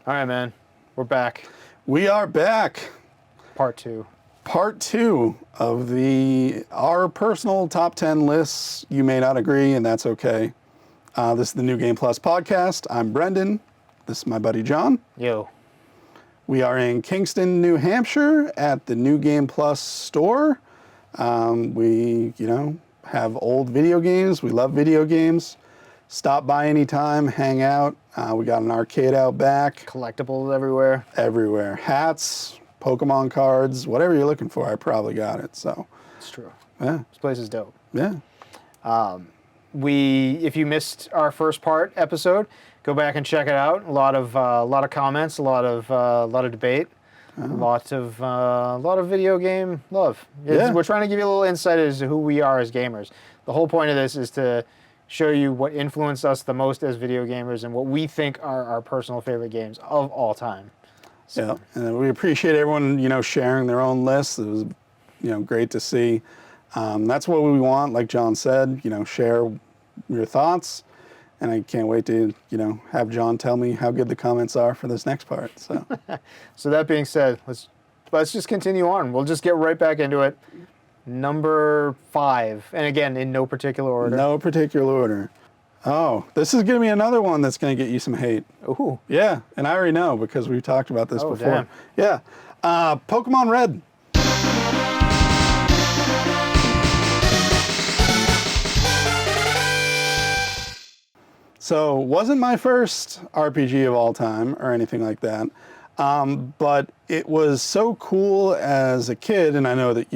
All right, man. We're back. We are back. Part 2. Part 2 of our personal top 10 lists. You may not agree, and that's okay. This is the New Game Plus podcast. I'm Brendan. This is my buddy John. Yo. We are in Kingston, New Hampshire at the New Game Plus store. We, have old video games. We love video games. Stop by anytime, hang out. We got an arcade out back. Collectibles everywhere. Everywhere. Hats, Pokemon cards, whatever you're looking for, I probably got it. So It's true. yeah. This place is dope. Yeah. If you missed our first part episode, go back and check it out. A lot of comments, a lot of debate, a lot of video game love. Yeah. We're trying to give you a little insight as to who we are as gamers. The whole point of this is to show you what influenced us the most as video gamers and what we think are our personal favorite games of all time. So. Yeah, and we appreciate everyone, sharing their own lists. It was, great to see. That's what we want, like John said, share your thoughts. And I can't wait to, have John tell me how good the comments are for this next part. So, so that being said, let's just continue on. We'll just get right back into it. Number 5, and again, in no particular order. No particular order. Oh, this is going to be another one that's going to get you some hate. Ooh. Yeah, and I already know because we've talked about this before. Damn. Yeah. Pokemon Red. So, wasn't my first RPG of all time or anything like that, but it was so cool as a kid, and I know that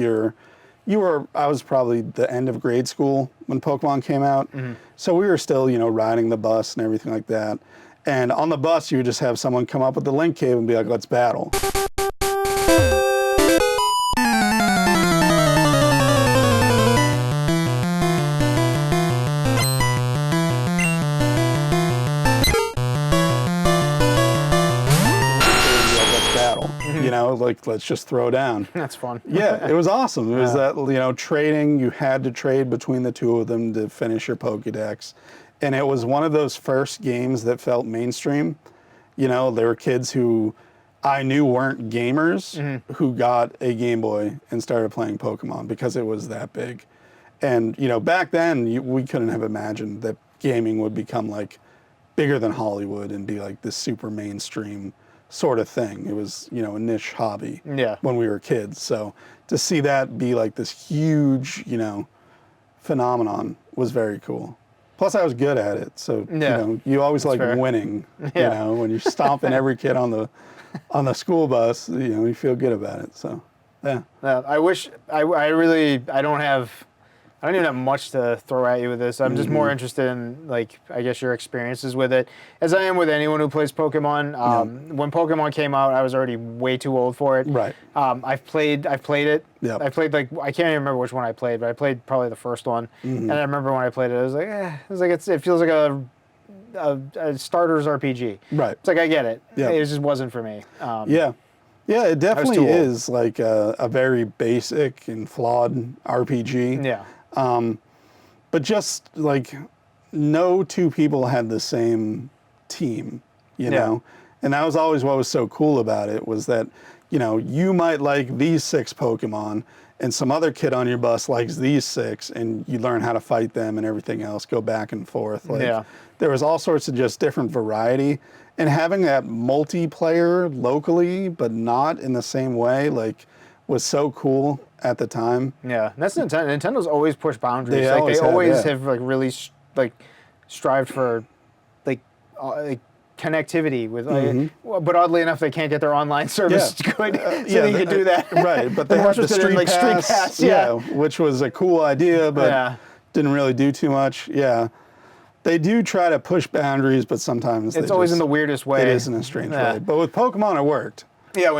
I was probably the end of grade school when Pokemon came out. Mm-hmm. So we were still, riding the bus and everything like that. And on the bus, you would just have someone come up with the link cable and be like, let's battle. Let's just throw down. That's fun. Yeah, it was awesome. It was that, trading, you had to trade between the two of them to finish your Pokedex. And it was one of those first games that felt mainstream. There were kids who I knew weren't gamers who got a Game Boy and started playing Pokemon because it was that big. And, back then, we couldn't have imagined that gaming would become, bigger than Hollywood and be, this super mainstream sort of thing. It was, a niche hobby when we were kids. So to see that be this huge, phenomenon was very cool. Plus I was good at it. So, you always like winning, when you're stomping every kid on the school bus, you feel good about it. So, yeah. I wish, I don't even have much to throw at you with this. I'm just more interested in, I guess your experiences with it, as I am with anyone who plays Pokemon. When Pokemon came out, I was already way too old for it. Right. I've played it. Yep. I played I can't even remember which one I played, but I played probably the first one. And I remember when I played it, I was like, it feels like a starter's RPG. Right. It's I get it. Yep. It just wasn't for me. Yeah, it definitely is a very basic and flawed RPG. Yeah. But just no two people had the same team, know? And that was always what was so cool about it was that, you might like these 6 Pokemon and some other kid on your bus likes these 6 and you learn how to fight them and everything else, go back and forth. There was all sorts of just different variety, and having that multiplayer locally, but not in the same way, was so cool at the time. Yeah, that's Nintendo. Nintendo's always pushed boundaries. They always have really strived for connectivity with but oddly enough they can't get their online service good, so they can do that. Right, but they had the Street Pass, which was a cool idea, but didn't really do too much. Yeah. They do try to push boundaries, but sometimes it's always in the weirdest way. It is in a strange way. But with Pokemon it worked. Yeah,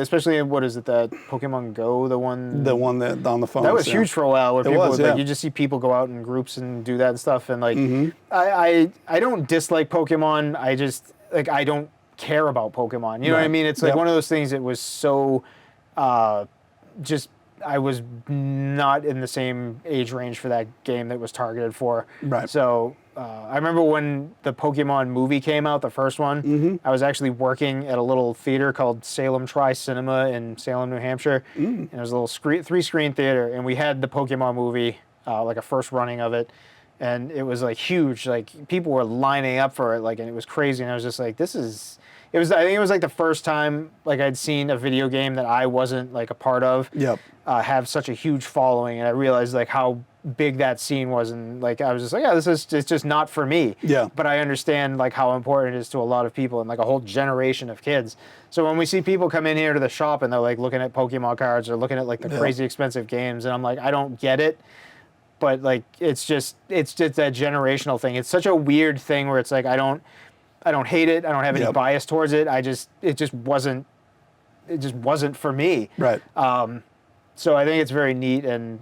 especially what is it, that Pokemon Go, the one that on the phone. That was huge for a while. Where people you just see people go out in groups and do that and stuff. And I don't dislike Pokemon. I just I don't care about Pokemon. You know what I mean? It's one of those things that was so just. I was not in the same age range for that game that was targeted for. Right. So I remember when the Pokemon movie came out, the first one. I was actually working at a little theater called Salem Tri Cinema in Salem, New Hampshire, and it was a little three-screen theater, and we had the Pokemon movie, like a first running of it, and it was like huge. Like people were lining up for it, like, and it was crazy. And I was just like, this is. It was. I think it was like the first time like I'd seen a video game that I wasn't like a part of. Yep. Have such a huge following, and I realized like how big that scene was, and like I was just like, yeah, it's just not for me. Yeah. But I understand like how important it is to a lot of people and like a whole generation of kids. So when we see people come in here to the shop and they're like looking at Pokemon cards or looking at like the crazy expensive games, and I'm like, I don't get it. But like it's just that generational thing. It's such a weird thing where it's like I don't hate it. I don't have any bias towards it. It just wasn't for me. Right. So I think it's very neat, and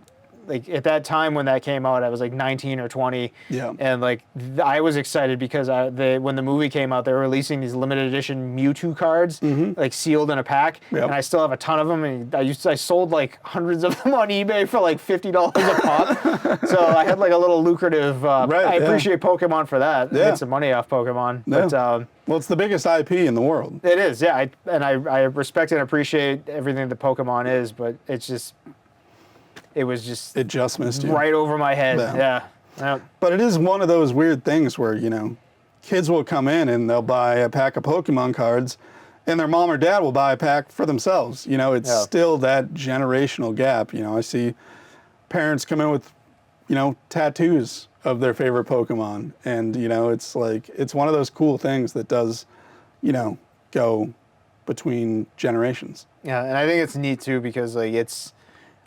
like at that time when that came out, I was like 19 or 20. Yeah. And like I was excited because when the movie came out, they were releasing these limited edition Mewtwo cards, like sealed in a pack, and I still have a ton of them. And I sold like hundreds of them on eBay for like $50 a pop. So I had like a little lucrative. I appreciate Pokemon for that. I made some money off Pokemon. Yeah. But well, it's the biggest IP in the world. it is, yeah. I respect and appreciate everything that Pokemon is, but it just It just missed you. right over my head. Yeah. But it is one of those weird things where, kids will come in and they'll buy a pack of Pokemon cards and their mom or dad will buy a pack for themselves. It's still that generational gap. I see parents come in with, tattoos of their favorite Pokemon. And, it's like, it's one of those cool things that does, go between generations. Yeah, and I think it's neat too because like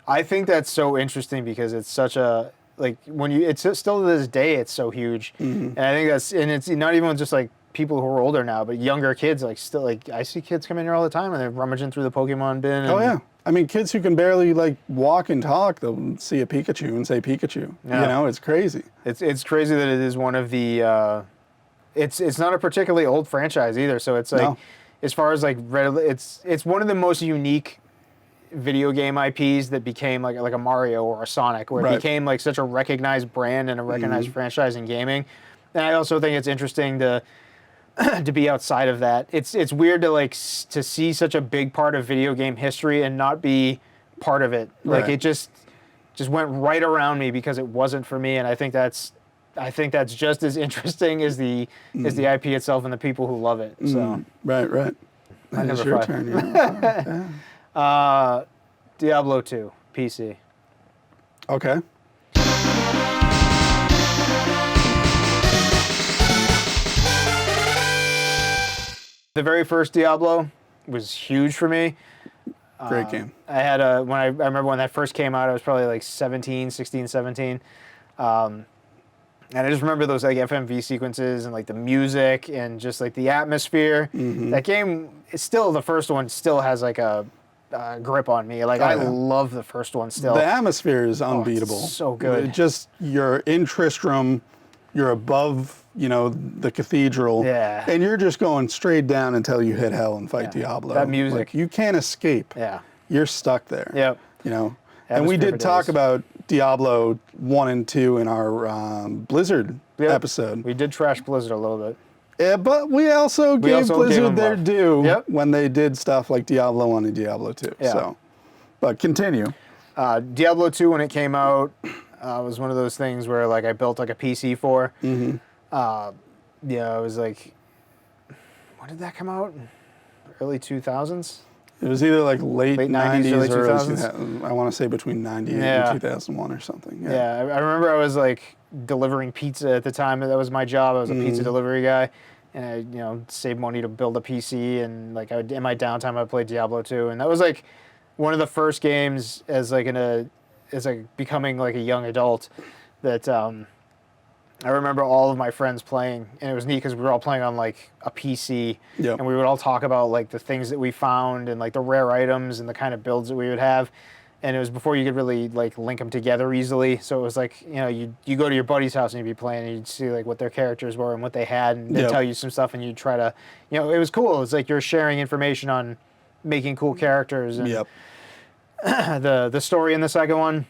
I think that's so interesting because it's such a like it's still to this day it's so huge, and I think it's not even just like people who are older now, but younger kids like still like I see kids come in here all the time and they're rummaging through the Pokemon bin. Oh yeah, I mean kids who can barely like walk and talk, they'll see a Pikachu and say Pikachu. Yeah. It's crazy. It's crazy that it is one of the. It's not a particularly old franchise either, so it's like as far as like it's one of the most unique video game IPs that became like a Mario or a Sonic, where it became like such a recognized brand and a recognized franchise in gaming. And I also think it's interesting to be outside of that. It's weird to to see such a big part of video game history and not be part of it. Like it just went right around me because it wasn't for me, and I think that's just as interesting as the IP itself and the people who love it. So right. That is your turn. Yeah. Diablo 2, PC. Okay. The very first Diablo was huge for me. Great game. I had I remember when that first came out, I was probably like 16, 17. And I just remember those like FMV sequences and like the music and just like the atmosphere. That game is still, the first one still has like a grip on me. Like I love the first one still. The atmosphere is unbeatable. It's so good. You're in Tristram, you're above, the cathedral. Yeah. And you're just going straight down until you hit hell and fight Diablo. That music. Like, you can't escape. Yeah. You're stuck there. Yep. And we did talk about Diablo 1 and 2 in our Blizzard episode. We did trash Blizzard a little bit. Yeah, but we also gave Blizzard their due when they did stuff like Diablo 1 and Diablo 2. Yeah. So, but continue. Diablo 2, when it came out, was one of those things where like I built like a PC for. It was like, when did that come out? Early 2000s? It was either like late 90s early or 2000s. I want to say between 98 and 2001 or something. Yeah, I remember I was like delivering pizza at the time. That was my job. I was a pizza delivery guy, and I saved money to build a PC. And like in my downtime, I played Diablo 2, and that was like one of the first games as becoming like a young adult that I remember all of my friends playing, and it was neat because we were all playing on like a PC, and we would all talk about like the things that we found and like the rare items and the kind of builds that we would have. And it was before you could really like link them together easily. So it was like, you go to your buddy's house and you'd be playing and you'd see like what their characters were and what they had, and they'd tell you some stuff and you'd try to, it was cool. It's like you're sharing information on making cool characters. And the story in the second one,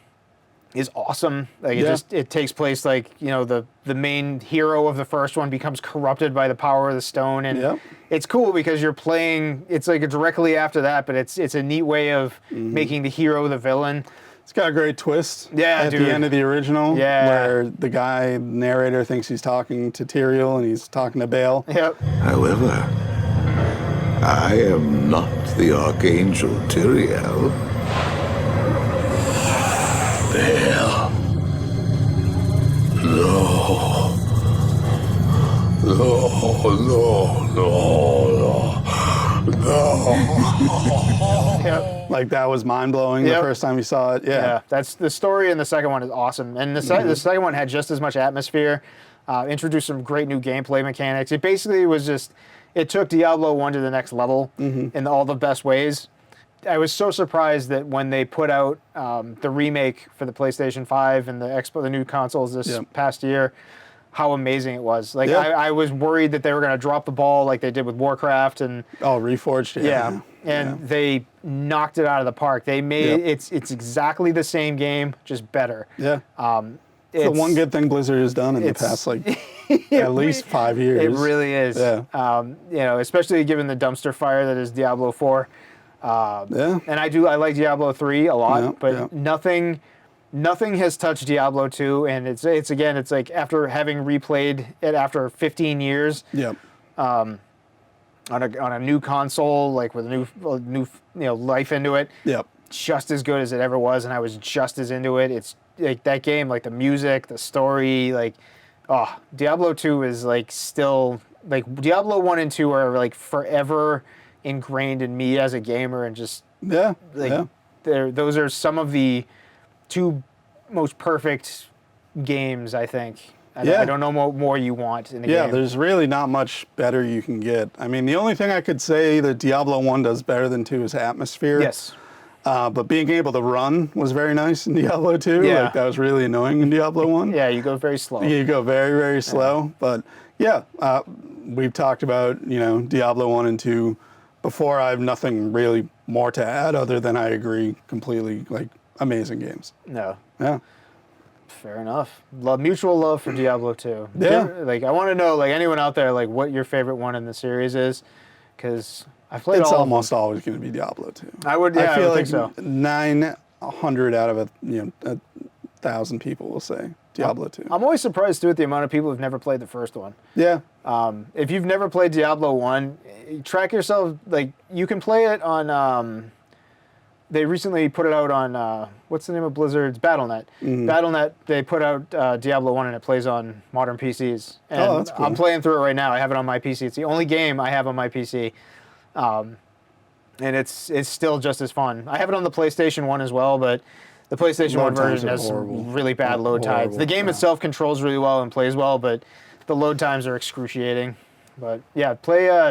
is awesome. Like it takes place like, you know, the main hero of the first one becomes corrupted by the power of the stone, and it's cool because you're playing. It's like directly after that, but it's a neat way of making the hero the villain. It's got a great twist. Yeah, at the end of the original, Yeah. where the guy narrator thinks he's talking to Tyrael and he's talking to Bale. Yep. However, I am not the Archangel Tyrael. Bale. No. Yep. Like that was mind blowing the first time you saw it. Yeah, that's the story in the second one is awesome, and the second one had just as much atmosphere. Introduced some great new gameplay mechanics. It basically was just it took Diablo 1 to the next level in all the best ways. I was so surprised that when they put out the remake for the PlayStation 5 and the new consoles this past year, how amazing it was. Like I was worried that they were going to drop the ball like they did with Warcraft and Reforged. They knocked it out of the park. They made it's exactly the same game, just better. Yeah. It's the one good thing Blizzard has done in the past like at least 5 years. It really is. Yeah. You know, especially given the dumpster fire that is Diablo 4. And I like Diablo 3 a lot, but nothing has touched Diablo 2, and it's like after having replayed it after 15 years. On a new console, like with a new life into it. Just as good as it ever was, and I was just as into it. It's like that game, like the music, the story, like Diablo 2 is like still like Diablo 1 and 2 are like forever ingrained in me as a gamer, and just those are some of the two most perfect games, I think. I don't know what more you want in a game. Yeah, there's really not much better you can get. I mean, the only thing I could say that Diablo 1 does better than 2 is atmosphere. Yes. But being able to run was very nice in Diablo 2. Yeah. Like, that was really annoying in Diablo 1. Yeah, you go very slow. You go very, very slow. But we've talked about, Diablo 1 and 2 before. I have nothing really more to add other than I agree completely. Like, amazing games. No. Yeah. Fair enough. Mutual love for Diablo 2. Yeah. Like, I want to know, like, anyone out there, like, what your favorite one in the series is, because I've played it's all almost always going to be Diablo 2. I would feel think like so. 900 out of 1,000 people will say Diablo 2. I'm always surprised, too, at the amount of people who've never played the first one. Yeah. If you've never played Diablo 1, track yourself, like, you can play it on, they recently put it out on, what's the name of Blizzard's? Battle.net. Battle.net, they put out Diablo 1 and it plays on modern PCs. And that's cool. I'm playing through it right now. I have it on my PC. It's the only game I have on my PC. And it's still just as fun. I have it on the PlayStation 1 as well, but the PlayStation 1 version has some really bad load times. The game itself controls really well and plays well, but the load times are excruciating. But yeah,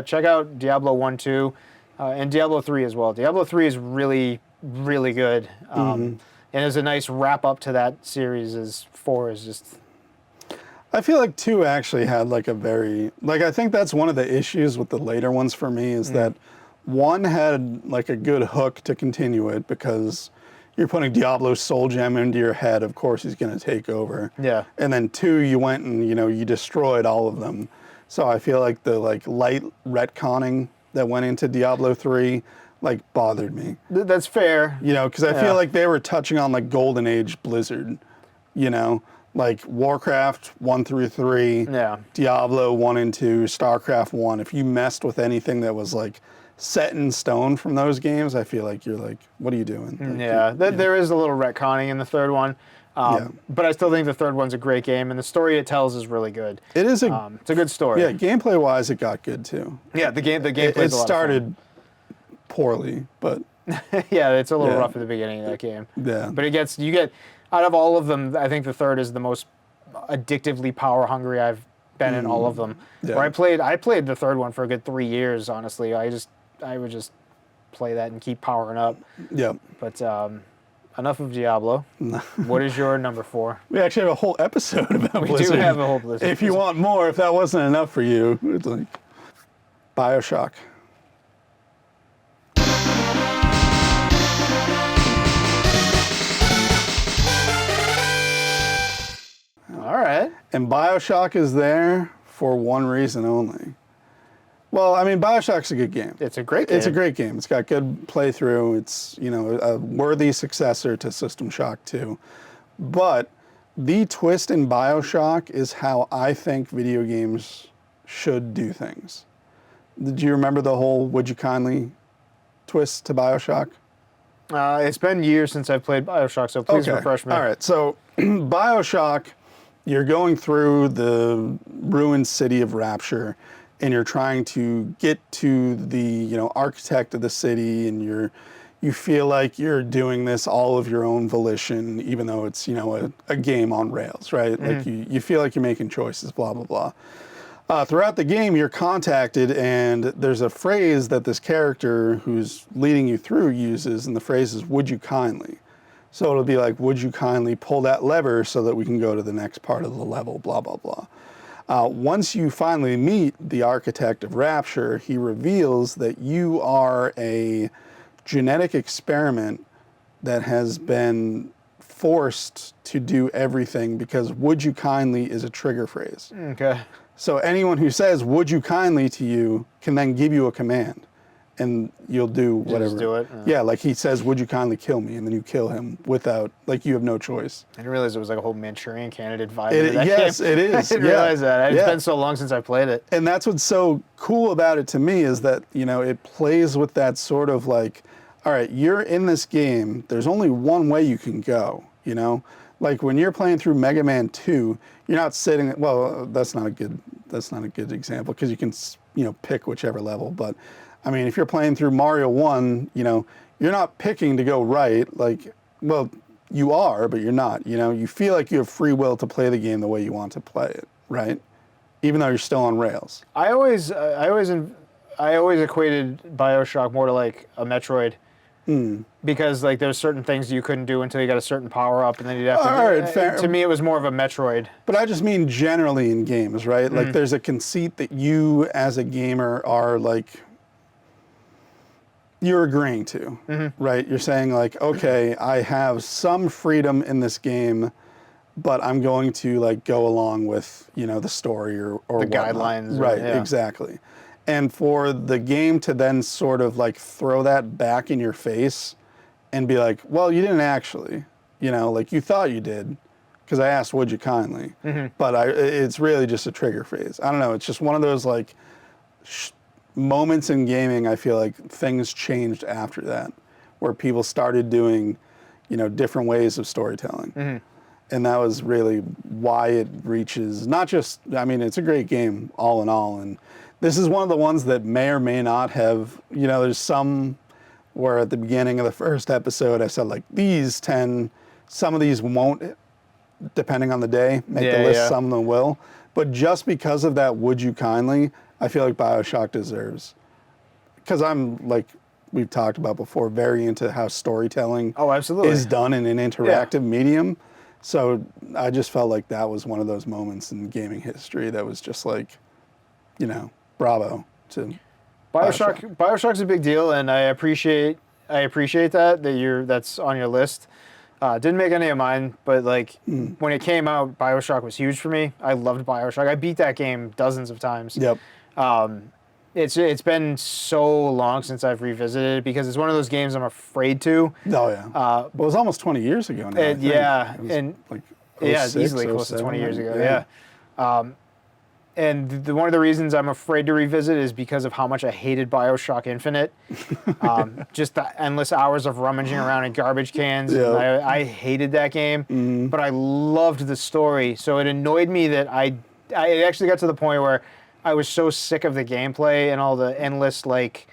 check out Diablo 1, 2, and Diablo 3 as well. Diablo 3 is really, really good. And is a nice wrap up to that series, as 4 is just... I feel like 2 actually had like a very... Like, I think that's one of the issues with the later ones for me is that 1 had like a good hook to continue it because you're putting Diablo's soul gem into your head. Of course, he's going to take over. Yeah. And then 2, you went and, you destroyed all of them. So I feel like the like light retconning that went into Diablo 3 like bothered me. That's fair. Because I feel like they were touching on like Golden Age Blizzard, like Warcraft 1 through 3, Diablo 1 and 2, StarCraft 1. If you messed with anything that was like set in stone from those games, I feel like you're like, what are you doing? Like, there is a little retconning in the third one. But I still think the third one's a great game, and the story it tells is really good. It is it's a good story. Yeah, gameplay-wise, it got good too. Yeah, the gameplay. It started poorly, but yeah, it's a little rough at the beginning of that game. Yeah, but you get out of all of them, I think the third is the most addictively power hungry I've been in all of them. Yeah. Where I played the third one for a good 3 years. Honestly, I would just play that and keep powering up. Yeah, but. Enough of Diablo. What is your number 4? We actually have a whole episode about Blizzard. We do have a whole Blizzard. If you want more, if that wasn't enough for you, it's like BioShock. And BioShock is there for one reason only. Well, I mean, BioShock's a good game. It's a great game. It's a great game. It's got good playthrough. It's, you know, a worthy successor to System Shock 2. But the twist in BioShock is how I think video games should do things. Did you remember the whole "Would you kindly" twist to BioShock? It's been years since I've played BioShock, so please refresh me. All right, so BioShock, you're going through the ruined city of Rapture, and you're trying to get to the, you know, architect of the city, and you feel like you're doing this all of your own volition, even though it's, you know, a game on rails, right? Like you feel like you're making choices, blah, blah, blah. Throughout the game, you're contacted, and there's a phrase that this character who's leading you through uses, and the phrase is, "Would you kindly?" So it'll be like, "Would you kindly pull that lever so that we can go to the next part of the level, blah, blah, blah." Once you finally meet the architect of Rapture, he reveals that you are a genetic experiment that has been forced to do everything because "would you kindly" is a trigger phrase. Okay. So anyone who says "would you kindly" to you can then give you a command, and you'll do whatever. Just do it? Yeah, like he says, "Would you kindly kill me?" And then you kill him without, like, you have no choice. I didn't realize it was like a whole Manchurian Candidate vibe to that Yes, game. it is. I didn't realize that. It's been so long since I played it. And that's what's so cool about it to me is that, you know, it plays with that sort of like, all right, you're in this game, there's only one way you can go, you know? Like when you're playing through Mega Man 2, you're not sitting, well, that's not a good example because you can, you know, pick whichever level, but I mean, if you're playing through Mario 1, you know, you're not picking to go right, like, well, you are, but you're not, you know? You feel like you have free will to play the game the way you want to play it, right? Even though you're still on rails. I always equated BioShock more to like a Metroid. Because like there's certain things you couldn't do until you got a certain power up, and then you'd have to. All right, fair. To me, it was more of a Metroid. But I just mean generally in games, right? Like there's a conceit that you as a gamer are like, you're agreeing to, right? You're saying like, okay, I have some freedom in this game, but I'm going to like go along with, you know, the story or the whatnot. guidelines. Right, exactly. And for the game to then sort of like throw that back in your face and be like, well, you didn't actually, you know, like you thought you did because I asked, "Would you kindly?" But it's really just a trigger phrase. I don't know. It's just one of those like moments in gaming. I feel like things changed after that, where people started doing, you know, different ways of storytelling. And that was really why it reaches not just, I mean, it's a great game all in all. And this is one of the ones that may or may not have, you know, there's some where at the beginning of the first episode I said like these 10, some of these won't, depending on the day, make the list, some of them will. But just because of that "would you kindly," I feel like BioShock deserves. Because I'm like, we've talked about before, very into how storytelling is done in an interactive medium. So I just felt like that was one of those moments in gaming history that was just like, you know, bravo to BioShock. BioShock's a big deal, and I appreciate that's on your list. Didn't make any of mine, but like when it came out, BioShock was huge for me. I loved BioShock. I beat that game dozens of times. Yep. It's been so long since I've revisited it because it's one of those games I'm afraid to. Oh yeah. Well, it was almost 20 years ago now. Yeah, and like it's easily close to 20 years ago. Yeah. And one of the reasons I'm afraid to revisit is because of how much I hated BioShock Infinite. Just the endless hours of rummaging around in garbage cans. Yeah. I hated that game, but I loved the story. So it annoyed me that it actually got to the point where I was so sick of the gameplay and all the endless like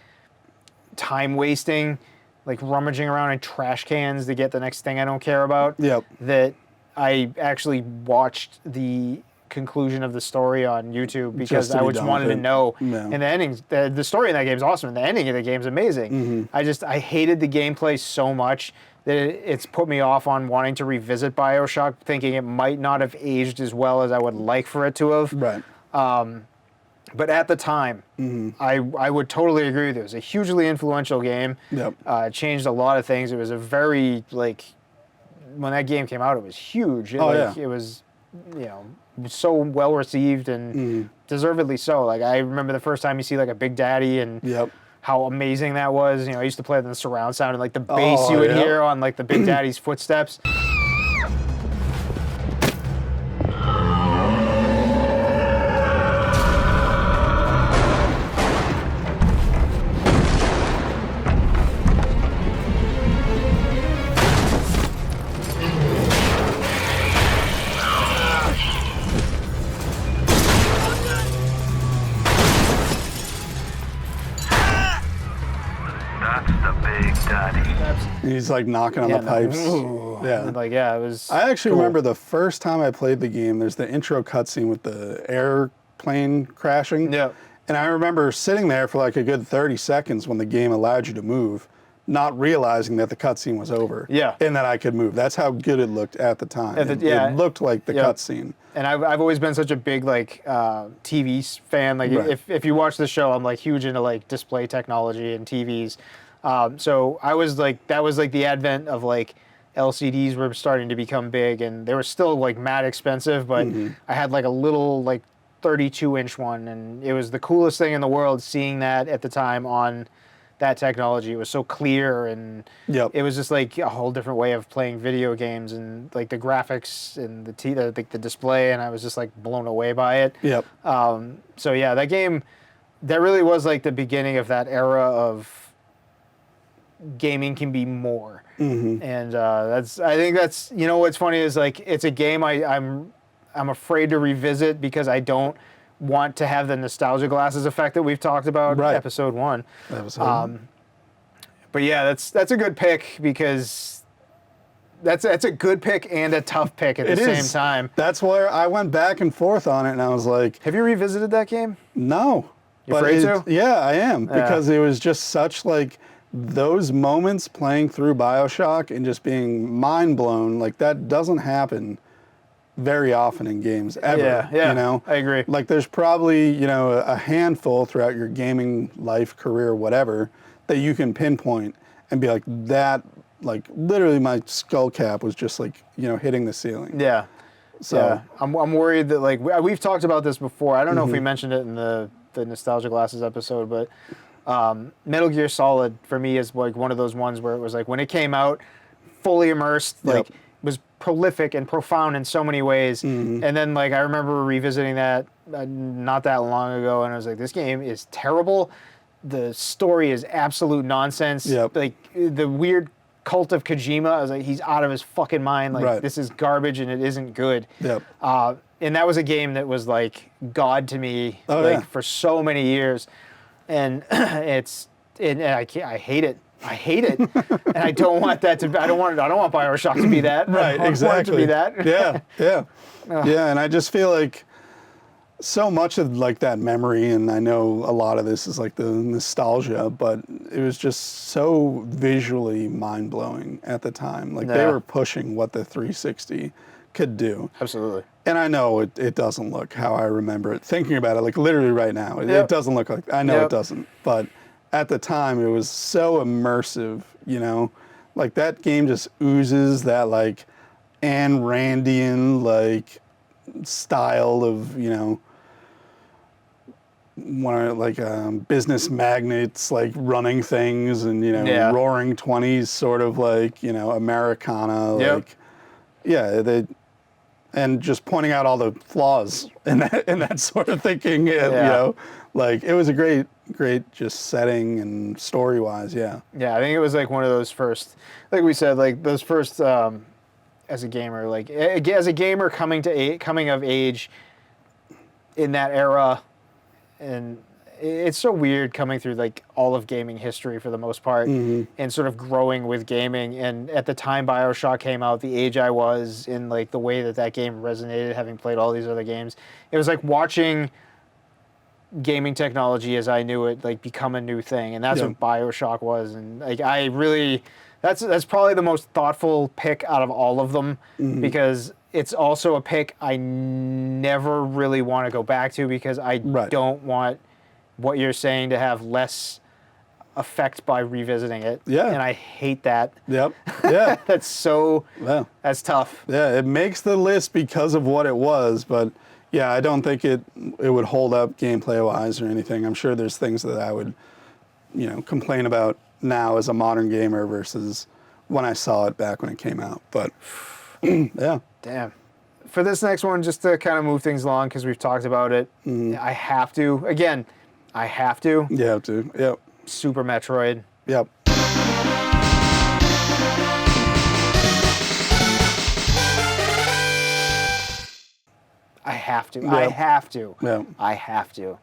time wasting, like rummaging around in trash cans to get the next thing I don't care about. Yep. That I actually watched the conclusion of the story on YouTube because I just wanted to know. And the endings, the story in that game is awesome, and the ending of the game is amazing. I hated the gameplay so much that it's put me off on wanting to revisit BioShock, thinking it might not have aged as well as I would like for it to have. Right. But at the time, I would totally agree with you. It was a hugely influential game. Yep. It changed a lot of things. It was a very, like, when that game came out, it was huge. It was so well received and deservedly so. Like I remember the first time you see like a Big Daddy and how amazing that was. I used to play it in the surround sound and like the bass you would hear on like the Big Daddy's footsteps. He's like knocking on the pipes. Yeah. It was. I actually remember the first time I played the game. There's the intro cutscene with the airplane crashing. Yeah. And I remember sitting there for like a good 30 seconds when the game allowed you to move, not realizing that the cutscene was over. Yeah. And that I could move. That's how good it looked at the time. It looked like the cutscene. And I've always been such a big like TV fan. Like if you watch the show, I'm like huge into like display technology and TVs. So I was like, that was like the advent of like LCDs were starting to become big, and they were still like mad expensive, but I had like a little like 32-inch one, and it was the coolest thing in the world seeing that at the time on that technology. It was so clear, and it was just like a whole different way of playing video games, and like the graphics and the display, and I was just like blown away by it. So yeah, that game, that really was like the beginning of that era of gaming can be more. And I think that's, what's funny is like, it's a game I'm afraid to revisit because I don't want to have the nostalgia glasses effect that we've talked about episode 1. But yeah, that's a good pick because that's a good pick and a tough pick at the same time. That's where I went back and forth on it, and I was like, have you revisited that game? No. You afraid to? Yeah, I am, because it was just such like those moments playing through BioShock and just being mind blown, like that doesn't happen very often in games ever. Yeah, I agree. Like there's probably, a handful throughout your gaming life, career, whatever, that you can pinpoint and be like, that, like literally my skull cap was just like, hitting the ceiling. Yeah. So I'm worried that like, we've talked about this before. I don't know if we mentioned it in the Nostalgia Glasses episode, but Metal Gear Solid for me is like one of those ones where it was like when it came out, fully immersed, like was prolific and profound in so many ways. And then like I remember revisiting that not that long ago, and I was like, this game is terrible. The story is absolute nonsense. Like the weird cult of Kojima, I was like, he's out of his fucking mind. Like this is garbage and it isn't good. And that was a game that was like God to me, for so many years. And I hate it. I hate it, and I don't want that to. I don't want BioShock to be that. Right, exactly. I don't want it to be that. Yeah. And I just feel like so much of like that memory, and I know a lot of this is like the nostalgia, but it was just so visually mind blowing at the time. Like they were pushing what the 360 could do. Absolutely. And I know it doesn't look how I remember it. Thinking about it, like literally right now, it doesn't look like, I know it doesn't, but at the time it was so immersive, like that game just oozes that like Ayn Randian like style of, business magnates like running things and, roaring 20s sort of like, Americana, like, and just pointing out all the flaws in that sort of thinking, like it was a great just setting and story-wise, Yeah, I think it was like one of those first, like we said, like those first, as a gamer, like as a gamer coming of age in that era, and it's so weird coming through like all of gaming history for the most part, and sort of growing with gaming. And at the time BioShock came out, the age I was in, like the way that game resonated, having played all these other games, it was like watching gaming technology as I knew it like become a new thing, and that's what BioShock was. And like I really, that's probably the most thoughtful pick out of all of them, because it's also a pick I never really want to go back to, because I don't want what you're saying to have less effect by revisiting it. Yeah. And I hate that. Yep. Yeah. That's tough. Yeah, it makes the list because of what it was, but yeah, I don't think it would hold up gameplay-wise or anything. I'm sure there's things that I would, complain about now as a modern gamer versus when I saw it back when it came out. But yeah. Damn. For this next one, just to kind of move things along, because we've talked about it, I have to. Again, I have to. You have to. Yep. Super Metroid. Yep. I have to. Yep. I have to. Yep. I have to.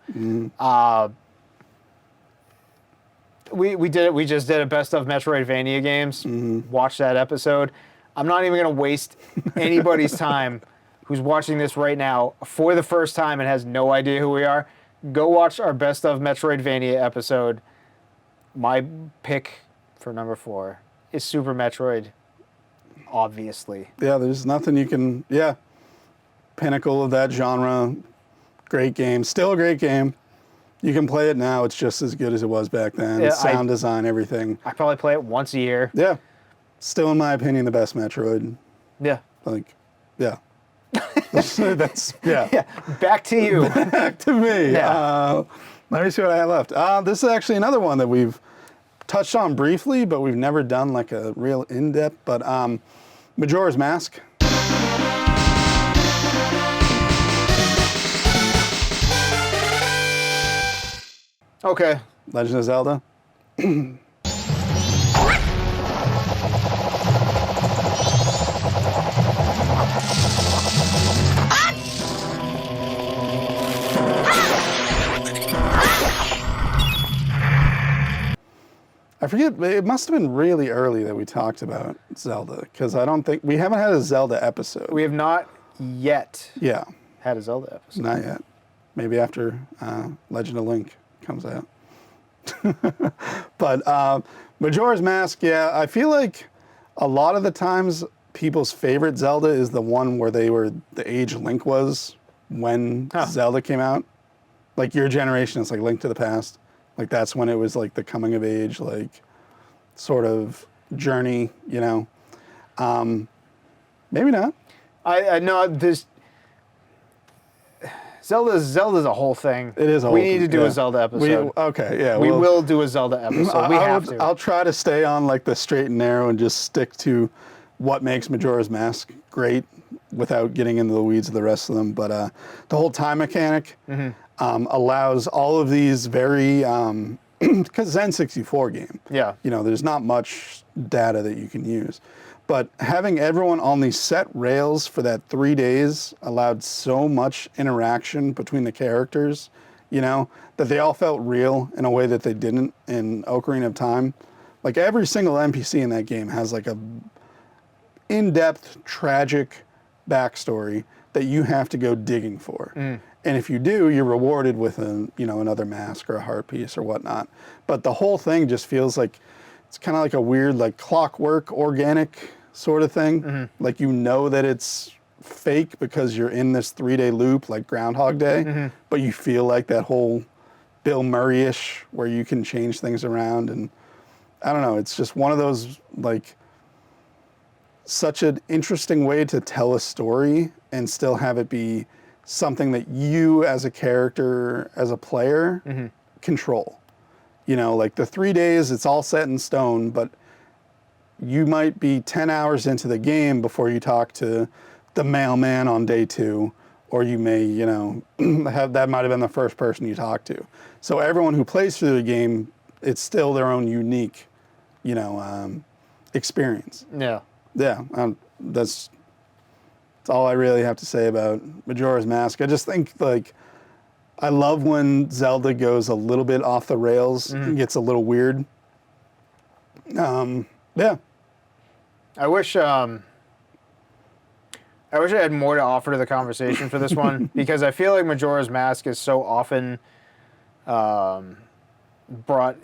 We did it. We just did a best of Metroidvania games. Watch that episode. I'm not even going to waste anybody's time who's watching this right now for the first time and has no idea who we are. Go watch our best of Metroidvania episode. My pick for number 4 is Super Metroid, obviously. Yeah, there's nothing you can, pinnacle of that genre. Great game. Still a great game. You can play it now. It's just as good as it was back then. Yeah, Sound design, everything. I probably play it once a year. Yeah. Still, in my opinion, the best Metroid. Yeah. Yeah. That's, yeah. Yeah. Back to you. Back to me. Yeah. Let me see what I have left. This is actually another one that we've touched on briefly, but we've never done like a real in-depth. But Majora's Mask. Okay. Legend of Zelda. I forget, it must have been really early that we talked about Zelda, because I don't think, we haven't had a Zelda episode. We have not yet Yeah, had a Zelda episode. not yet. Maybe after Legend of Link comes out. But Majora's Mask, yeah, I feel like a lot of the times people's favorite Zelda is the one where they were the age Link was when Zelda came out. Like your generation, it's like Link to the Past. Like that's when it was like the coming of age, like sort of journey, Maybe not. I know this. Zelda's a whole thing. It is a whole We need to do yeah. a Zelda episode. We will do a Zelda episode. We have to. I'll try to stay on like the straight and narrow and just stick to what makes Majora's Mask great without getting into the weeds of the rest of them. But the whole time mechanic allows all of these very, because it's an N64 game. Yeah. There's not much data that you can use. But having everyone on these set rails for that 3 days allowed so much interaction between the characters, that they all felt real in a way that they didn't in Ocarina of Time. Like every single NPC in that game has like a in-depth, tragic backstory that you have to go digging for. And if you do, you're rewarded with another mask or a heart piece or whatnot. But the whole thing just feels like it's kind of like a weird, like clockwork, organic sort of thing. Like that it's fake because you're in this 3-day loop, like Groundhog Day. But you feel like that whole Bill Murray-ish where you can change things around. And I don't know, it's just one of those like such an interesting way to tell a story and still have it be something that you as a character, as a player, control. Like the 3 days, it's all set in stone, but you might be 10 hours into the game before you talk to the mailman on day 2, or you may, that might have been the first person you talk to. So everyone who plays through the game, it's still their own unique, experience. Yeah. Yeah, that's all I really have to say about Majora's Mask. I just think, like, I love when Zelda goes a little bit off the rails and gets a little weird. Yeah. I wish I had more to offer to the conversation for this one because I feel like Majora's Mask is so often brought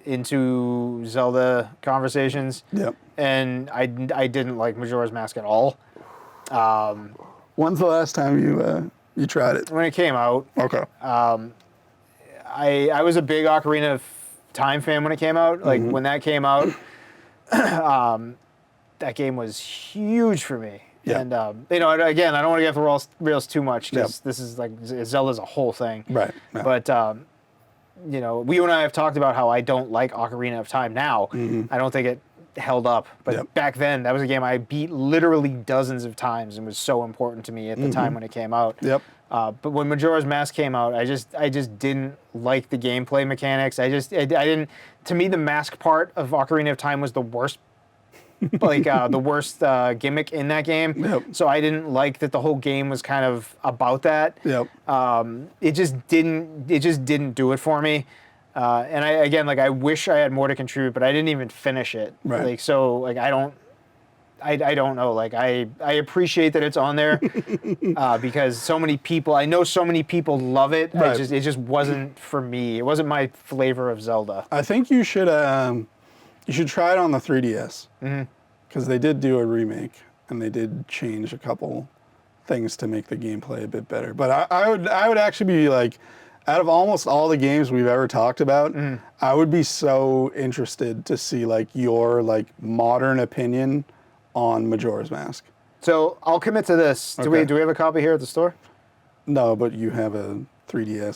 into Zelda conversations. Yep. And I didn't like Majora's Mask at all. When's the last time you tried it? When it came out. Okay. I was a big Ocarina Time fan when it came out. Like when that came out, that game was huge for me. Yeah. And again, I don't want to get off the rails too much because this is like Zelda's a whole thing. Right. Yeah. But you and I have talked about how I don't like Ocarina of Time now. I don't think it held up. But back then, that was a game I beat literally dozens of times and was so important to me at the time when it came out. Yep. But when Majora's Mask came out, I just didn't like the gameplay mechanics. I didn't. To me, the mask part of Ocarina of Time was the worst. The worst gimmick in that game. Yep. So I didn't like that the whole game was kind of about that. Yep. It just didn't do it for me. And I wish I had more to contribute, but I didn't even finish it. Right. I don't know. Like I appreciate that it's on there because I know so many people love it. Right. It just wasn't for me. It wasn't my flavor of Zelda. I think you should try it on the 3DS because they did do a remake and they did change a couple things to make the gameplay a bit better. But I would actually be like, out of almost all the games we've ever talked about, I would be so interested to see like your like modern opinion on Majora's Mask. So I'll commit to this. Okay. Do we have a copy here at the store? No, but you have a 3DS.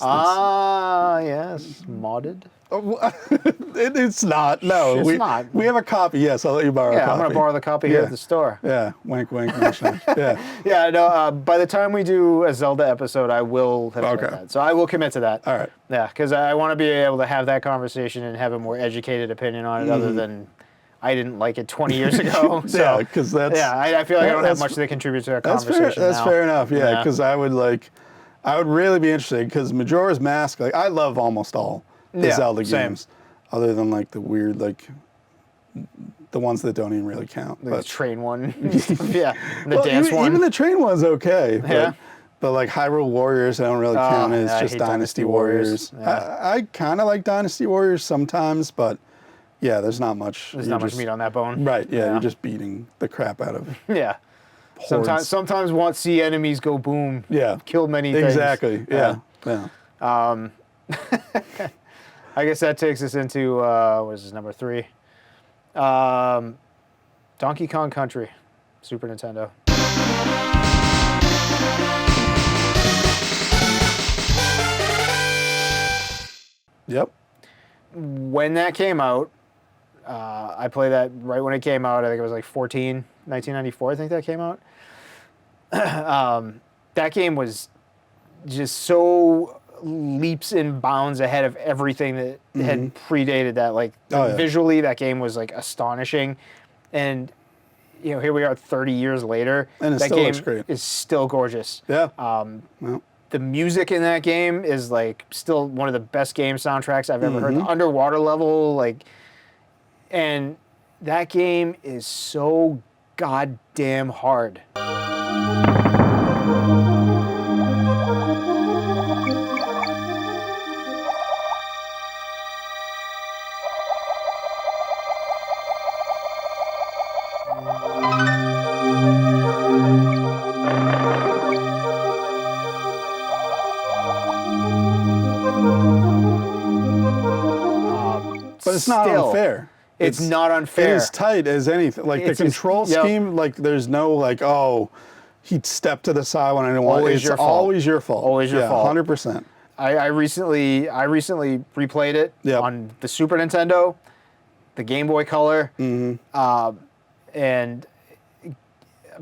Yes, modded. It's not. No, It's not. We have a copy. Yes, I'll let you borrow a copy. I'm gonna borrow the copy here at the store. Yeah, wink, wink, wink, wink. Yeah. Yeah, no. By the time we do a Zelda episode, I will have played Okay. that. So I will commit to that. All right. Yeah, because I want to be able to have that conversation and have a more educated opinion on it, other than I didn't like it 20 years ago. So, Yeah, because that's I feel like I don't have that's- much to contribute to that That's conversation fair. That's now. fair enough. Yeah, because I would really be interested because Majora's Mask. Like I love almost all the Zelda same. games, other than like the weird the ones that don't even really count. The But train one. Yeah, the well, dance even, one. even the train one's okay. Yeah. But like Hyrule Warriors, I don't really count as I just hate Dynasty Warriors. Yeah. I kind of like Dynasty Warriors sometimes, but yeah, there's not much. There's You're not much just- meat on that bone. Right. Yeah, you're just beating the crap out of. Yeah. hordes. Sometimes want to see enemies go boom. Yeah. Kill many things. Exactly. Yeah. Yeah. I guess that takes us into what is this, number 3? Donkey Kong Country, Super Nintendo. Yep. When that came out, I played that right when it came out. I think it was like 1994, I think that came out. That game was just so leaps and bounds ahead of everything that had predated that. Like visually, that game was like astonishing. And here we are 30 years later. And it that still game looks great. is still gorgeous. Yeah. Well, the music in that game is like still one of the best game soundtracks I've ever heard. The underwater level, and that game is so goddamn hard. But it's not unfair. It's not unfair. It is tight as anything. Like the control scheme, like there's no he stepped to the side when I didn't want it. It's always your fault. Always your fault. 100%. I recently replayed it on the Super Nintendo, the Game Boy Color, and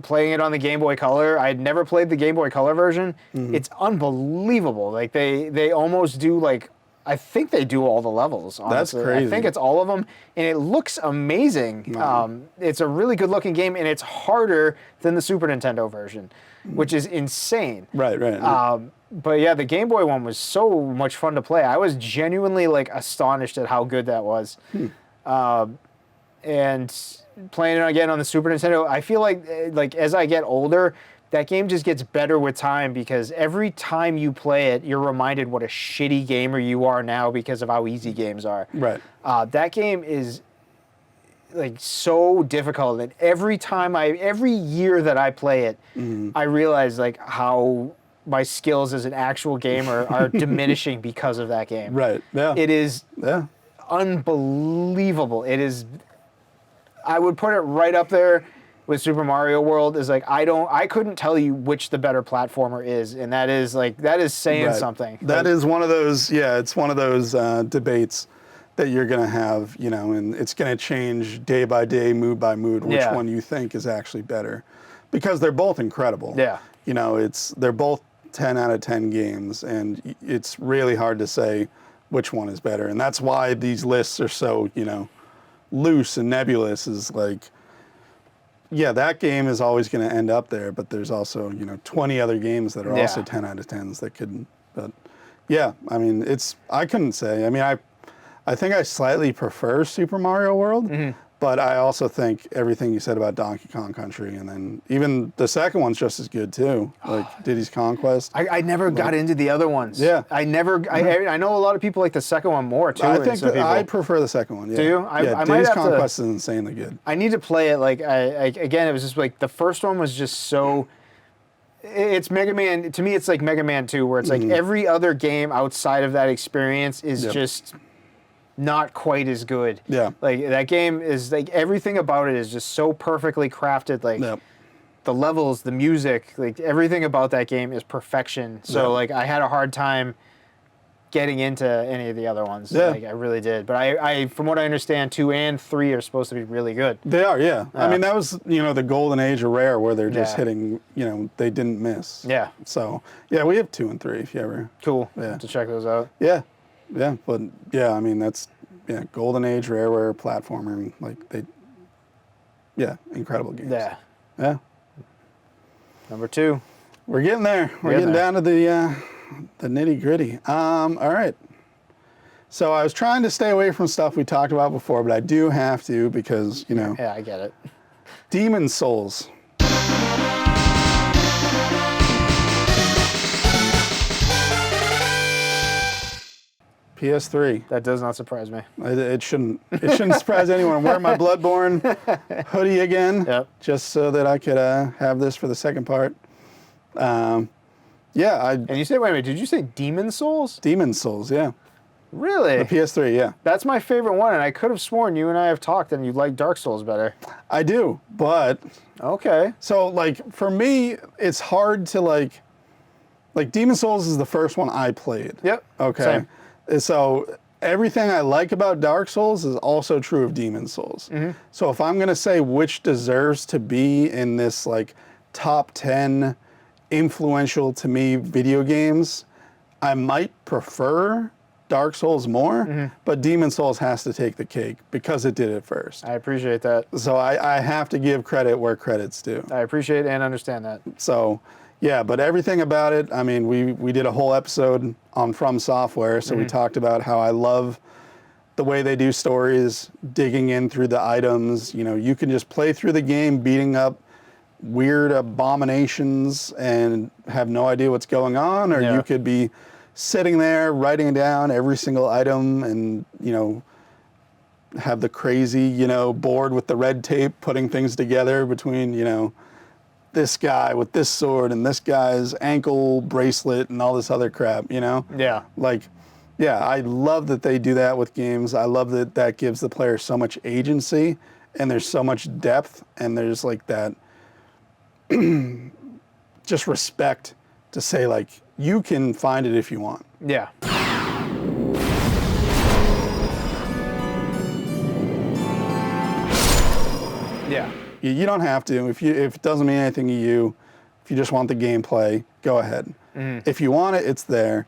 playing it on the Game Boy Color. I had never played the Game Boy Color version. It's unbelievable. Like they almost do I think they do all the levels, honestly. That's crazy. I think it's all of them, and it looks amazing. It's a really good-looking game, and it's harder than the Super Nintendo version, which is insane. Right. But yeah, the Game Boy one was so much fun to play. I was genuinely astonished at how good that was. And playing it again on the Super Nintendo, I feel like as I get older, that game just gets better with time because every time you play it, you're reminded what a shitty gamer you are now because of how easy games are. Right. That game is so difficult that every year that I play it, I realize how my skills as an actual gamer are diminishing because of that game. Right. Yeah. It is unbelievable. It is. I would put it right up there with Super Mario World. Is like I couldn't tell you which the better platformer is, and that is saying Right. something. That is one of those. Yeah, it's one of those debates that you're going to have, and it's going to change day by day, mood by mood, which one you think is actually better, because they're both incredible. Yeah. They're both 10 out of 10 games, and it's really hard to say which one is better, and that's why these lists are so loose and nebulous. Is like, yeah, that game is always going to end up there, but there's also 20 other games that are also 10 out of 10s that could. But yeah, I mean, I couldn't say. I mean, I think I slightly prefer Super Mario World, but I also think everything you said about Donkey Kong Country, and then even the second one's just as good too, like Diddy's Conquest. I never got into the other ones. Yeah. I know a lot of people like the second one more too. I think I prefer the second one. Yeah. Do you? Yeah, Diddy's Conquest is insanely good. I need to play it. Like again, it was just like the first one was just so. It's Mega Man. To me, it's like Mega Man 2, where it's like every other game outside of that experience is just not quite as good. Yeah. Like that game is like everything about it is just so perfectly crafted. Like the levels, the music, like everything about that game is perfection. So like I had a hard time getting into any of the other ones. Yeah. Like I really did. But I from what I understand, 2 and 3 are supposed to be really good. They are, yeah. I mean, that was, the golden age of Rare, where they're just hitting, they didn't miss. Yeah. So, yeah, we have 2 and 3 if you ever. Cool. Yeah. To check those out. Yeah. Yeah. But, yeah, I mean, that's, golden age Rareware platformer. Like, incredible games. Yeah. Yeah. Number 2. We're getting there. We're getting down to the nitty gritty. All right. So I was trying to stay away from stuff we talked about before, but I do have to because, Yeah, I get it. Demon Souls. PS3. That does not surprise me. It shouldn't surprise anyone. I'm wearing my Bloodborne hoodie again, just so that I could have this for the second part. And you say, wait a minute, did you say Demon Souls? Demon Souls, yeah. Really? The PS3, yeah. That's my favorite one, and I could have sworn you and I have talked and you like Dark Souls better. I do, but... Okay. So, like, for me, it's hard to, like, Demon Souls is the first one I played. Yep. Okay. Same. So, everything I like about Dark Souls is also true of Demon Souls. So, if I'm going to say which deserves to be in this, like, top 10 influential to me video games, I might prefer Dark Souls more, but Demon Souls has to take the cake because it did it first. I appreciate that. So I have to give credit where credit's due. I appreciate and understand that. So, yeah, but everything about it, I mean, we did a whole episode on From Software, so we talked about how I love the way they do stories, digging in through the items. You can just play through the game beating up weird abominations and have no idea what's going on, or you could be sitting there writing down every single item and have the crazy board with the red tape putting things together between this guy with this sword and this guy's ankle bracelet and all this other crap. I love that they do that with games. I love that gives the player so much agency, and there's so much depth, and there's like that just respect to say, like, you can find it if you want. Yeah. Yeah. You don't have to. If it doesn't mean anything to you, if you just want the gameplay, go ahead. If you want it, it's there.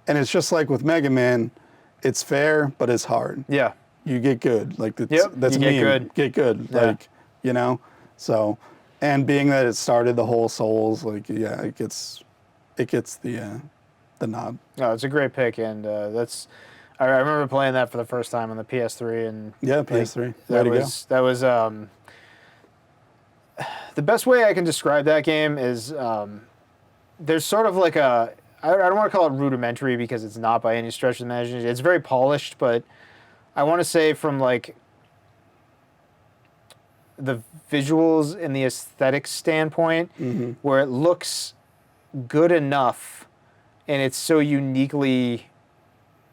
And it's just like with Mega Man, it's fair, but it's hard. Yeah. You get good. Like, that's you me. get good. Get good. Yeah. Like, so, and being that it started the whole Souls, like, yeah, it gets the nod. No, it's a great pick, and I remember playing that for the first time on the PS3, and PS3. That was the best way I can describe that game is there's sort of like I don't want to call it rudimentary because it's not by any stretch of the imagination. It's very polished, but I want to say from like the visuals and the aesthetic standpoint, where it looks good enough and it's so uniquely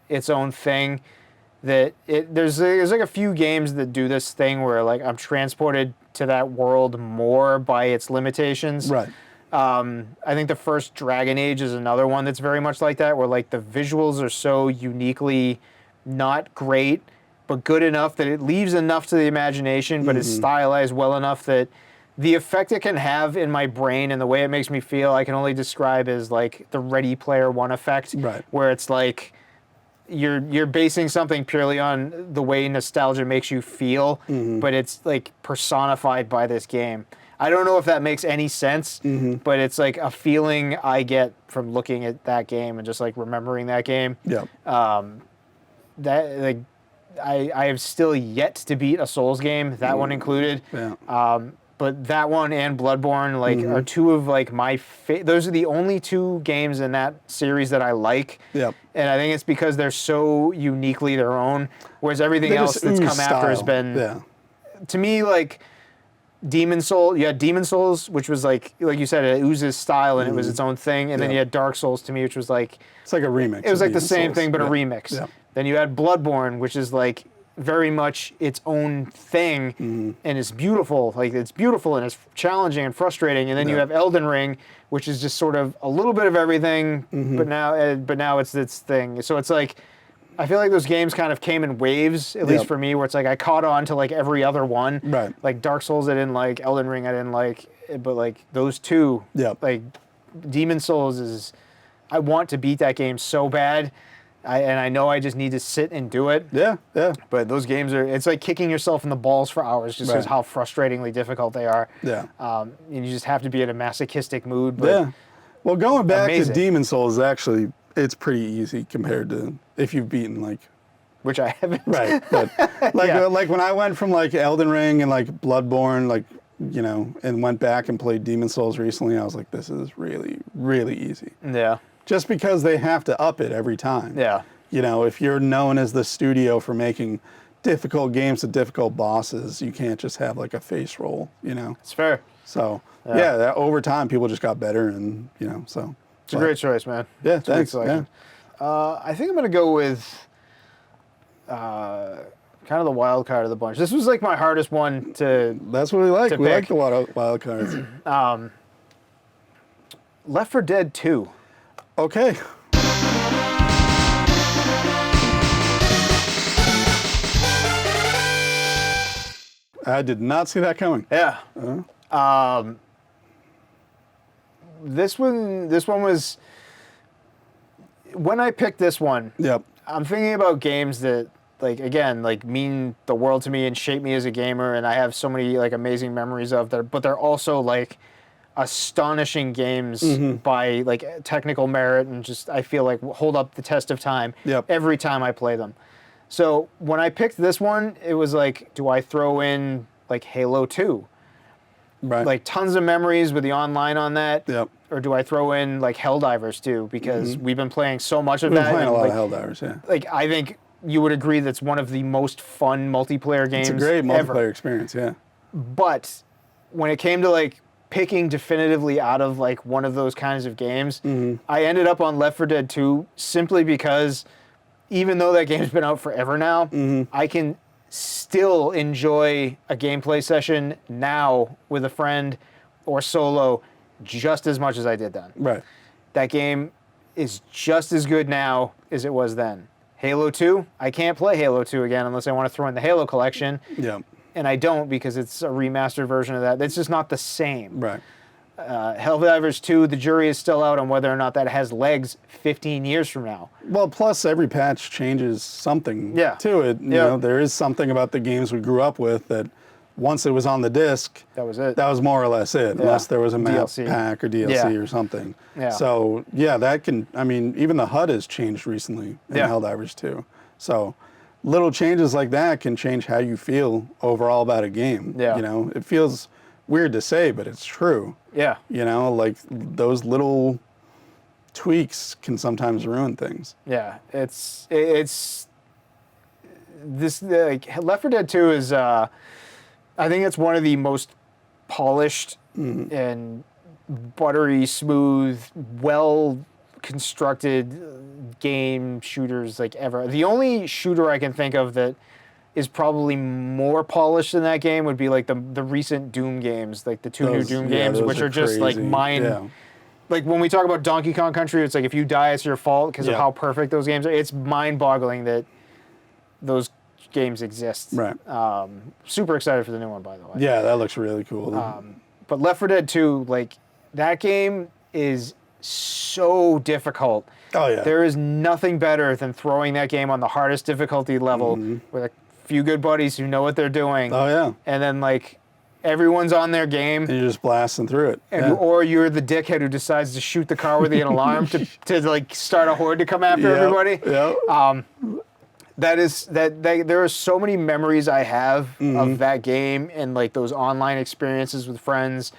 its own thing there's like a few games that do this thing where like I'm transported to that world more by its limitations. Right. I think the first Dragon Age is another one that's very much like that, where like the visuals are so uniquely not great, but good enough that it leaves enough to the imagination, but is stylized well enough that the effect it can have in my brain and the way it makes me feel, I can only describe as like the Ready Player One effect, Right. where it's like you're basing something purely on the way nostalgia makes you feel, but it's like personified by this game. I don't know if that makes any sense, but it's like a feeling I get from looking at that game and just like remembering that game. Yeah. That like I have still yet to beat a Souls game, that one included. Yeah. But that one and Bloodborne like are two of like my those are the only two games in that series that I like. Yep. And I think it's because they're so uniquely their own, whereas everything They else just that's ooze come after has style. been Yeah. to me like Demon Souls, which was like you said, it oozes style and it was its own thing, and then you had Dark Souls to me, which was like It's like a remix. it was of like the Demon's same Souls. thing but a Yeah. remix. Yeah. Then you had Bloodborne, which is like very much its own thing, and it's beautiful. Like it's beautiful and it's challenging and frustrating. And then you have Elden Ring, which is just sort of a little bit of everything, but now it's its thing. So it's like I feel like those games kind of came in waves, at least for me, where it's like I caught on to like every other one. Right. Like Dark Souls I didn't like, Elden Ring I didn't like, but like those two, like Demon Souls is, I want to beat that game so bad. And I know I just need to sit and do it. Yeah. Yeah. But those games it's like kicking yourself in the balls for hours just because how frustratingly difficult they are. Yeah. And you just have to be in a masochistic mood. But Yeah. Well, going back amazing. to Demon Souls, actually, it's pretty easy compared to if you've beaten like. Which I haven't. Right. But like when I went from like Elden Ring and like Bloodborne, like and went back and played Demon Souls recently, I was like, this is really, really easy. Yeah. Just because they have to up it every time. Yeah. If you're known as the studio for making difficult games with difficult bosses, you can't just have like a face roll, It's fair. So, that over time, people just got better and, so. It's a great choice, man. Yeah, It's a good thanks. selection. I think I'm going to go with kind of the wild card of the bunch. This was like my hardest one to That's what we like. to We like pick. the wild cards. Left 4 Dead 2. Okay. I did not see that coming. Yeah. This one was when I picked this one. Yep. I'm thinking about games that mean the world to me and shape me as a gamer, and I have so many like amazing memories of that. But they're also like astonishing games by like technical merit and just I feel like hold up the test of time every time I play them. So when I picked this one, it was like, do I throw in like Halo 2? Right. Like tons of memories with the online on that. Yep. Or do I throw in like Helldivers 2? Because we've been playing so much of We've that. been playing a and, lot like, of Helldivers, yeah. Like I think you would agree that's one of the most fun multiplayer games It's a great multiplayer ever. experience, yeah. But when it came to like picking definitively out of like one of those kinds of games, I ended up on Left 4 Dead 2 simply because even though that game's been out forever now, I can still enjoy a gameplay session now with a friend or solo just as much as I did then. Right. That game is just as good now as it was then. Halo 2, I can't play Halo 2 again unless I want to throw in the Halo collection. Yeah. And I don't because it's a remastered version of that. It's just not the same. Right. Helldivers 2, the jury is still out on whether or not that has legs 15 years from now. Well, plus every patch changes something Yeah. to it. You know, there is something about the games we grew up with that once it was on the disc, That was it. that was more or less it, unless there was a map DLC. pack or DLC Yeah. or something. Yeah. So, yeah, that can, I mean, even the HUD has changed recently in Yeah. Helldivers 2. So, little changes like that can change how you feel overall about a game. Yeah. You know, it feels weird to say, but it's true. Yeah. You know, like those little tweaks can sometimes ruin things. Yeah. It's this like Left 4 Dead 2 is I think it's one of the most polished and buttery smooth, well constructed game shooters like ever. The only shooter I can think of that is probably more polished than that game would be like the recent Doom games, like the two new Doom games, which are just like mind. Yeah. Like when we talk about Donkey Kong Country, it's like if you die, it's your fault because of Yeah. how perfect those games are. It's mind-boggling that those games exist. Right. Super excited for the new one, by the way. Yeah, that looks really cool. But Left 4 Dead 2, like that game is so difficult. Oh, yeah. There is nothing better than throwing that game on the hardest difficulty level with a few good buddies who know what they're doing. Oh, yeah. And then like everyone's on their game. And you're just blasting through it. And, Yeah. Or you're the dickhead who decides to shoot the car with an alarm to like start a horde to come after everybody. Yeah. There are so many memories I have of that game and like those online experiences with friends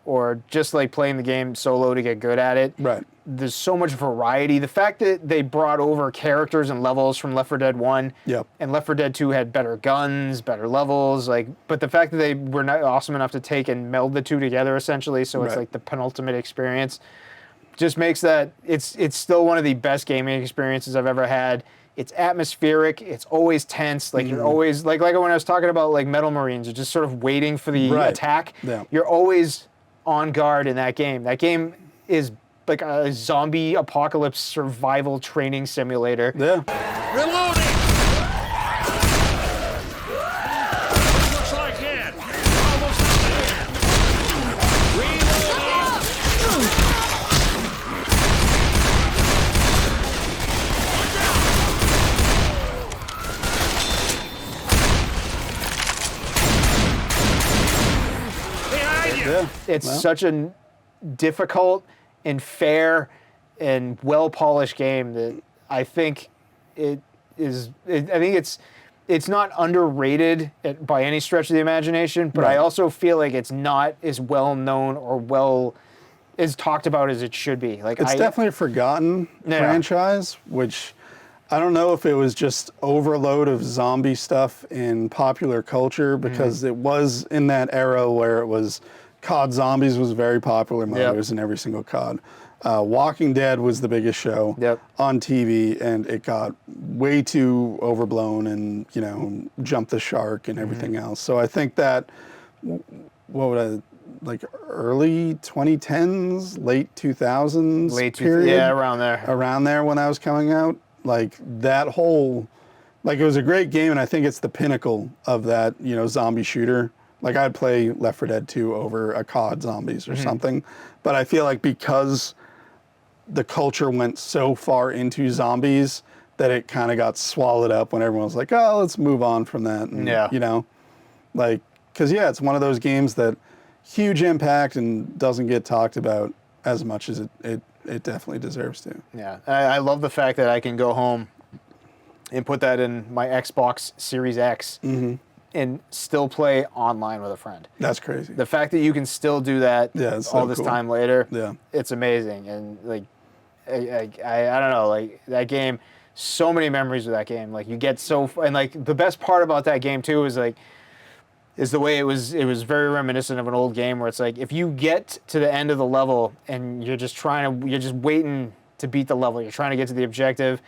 or just like playing the game solo to get good at it. Right. There's so much variety. The fact that they brought over characters and levels from Left 4 Dead 1 Yep. and Left 4 Dead 2 had better guns, better levels, but the fact that they were not awesome enough to take and meld the two together essentially, so it's Right. like the penultimate experience, just makes that it's still one of the best gaming experiences I've ever had. It's atmospheric. It's always tense. Like you're always like when I was talking about like Metal Marines, you're just sort of waiting for the Right. attack. Yeah. You're always on guard in that game. That game is like a zombie apocalypse survival training simulator. Yeah. Reloading! Looks like it. Almost there. Reloading! Behind you! Yeah. It's such a difficult and fair and well-polished game that I think it is. I think it's not underrated by any stretch of the imagination, but I Right. also feel like it's not as well known or well as talked about as it should be. Like It's definitely a forgotten franchise, which I don't know if it was just overload of zombie stuff in popular culture because it was in that era where it was COD Zombies was very popular. It was in every single COD. Walking Dead was the biggest show on TV, and it got way too overblown and, jumped the shark and everything else. So I think that, early 2010s, late 2000s period? Around there. Around there when I was coming out, like that whole, like it was a great game, and I think it's the pinnacle of that, zombie shooter. Like I'd play Left 4 Dead 2 over a COD Zombies or something, but I feel like because the culture went so far into zombies that it kind of got swallowed up when everyone was like, oh, let's move on from that. And, because it's one of those games that huge impact and doesn't get talked about as much as it definitely deserves to. Yeah, I love the fact that I can go home and put that in my Xbox Series X and still play online with a friend. That's crazy. The fact that you can still do that all this time later, it's amazing. And like, I don't know, like that game, so many memories with that game. Like you get and like the best part about that game too is the way it was very reminiscent of an old game where it's like if you get to the end of the level and you're just waiting to beat the level, you're trying to get to the objective,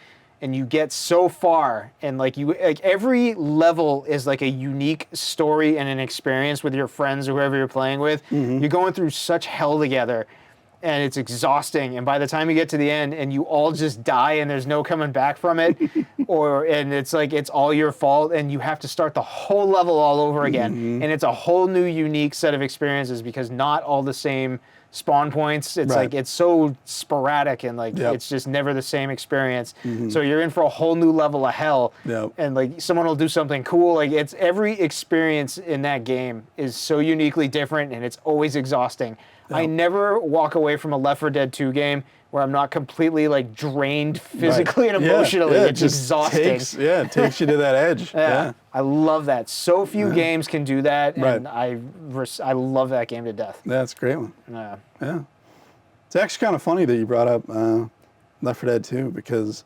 and you get so far, and like every level is like a unique story and an experience with your friends or whoever you're playing with. You're going through such hell together, and it's exhausting. And by the time you get to the end and you all just die and there's no coming back from it, and it's like it's all your fault and you have to start the whole level all over again. And it's a whole new unique set of experiences because not all the same spawn points. It's like it's so sporadic and like it's just never the same experience. So you're in for a whole new level of hell. And like someone will do something cool. Like it's every experience in that game is so uniquely different and it's always exhausting. I never walk away from a Left 4 Dead 2 game where I'm not completely like drained physically and emotionally. It's exhausting. It takes you to that edge. I love that. So few games can do that, and I love that game to death. That's a great one. Yeah. It's actually kind of funny that you brought up Left 4 Dead 2 because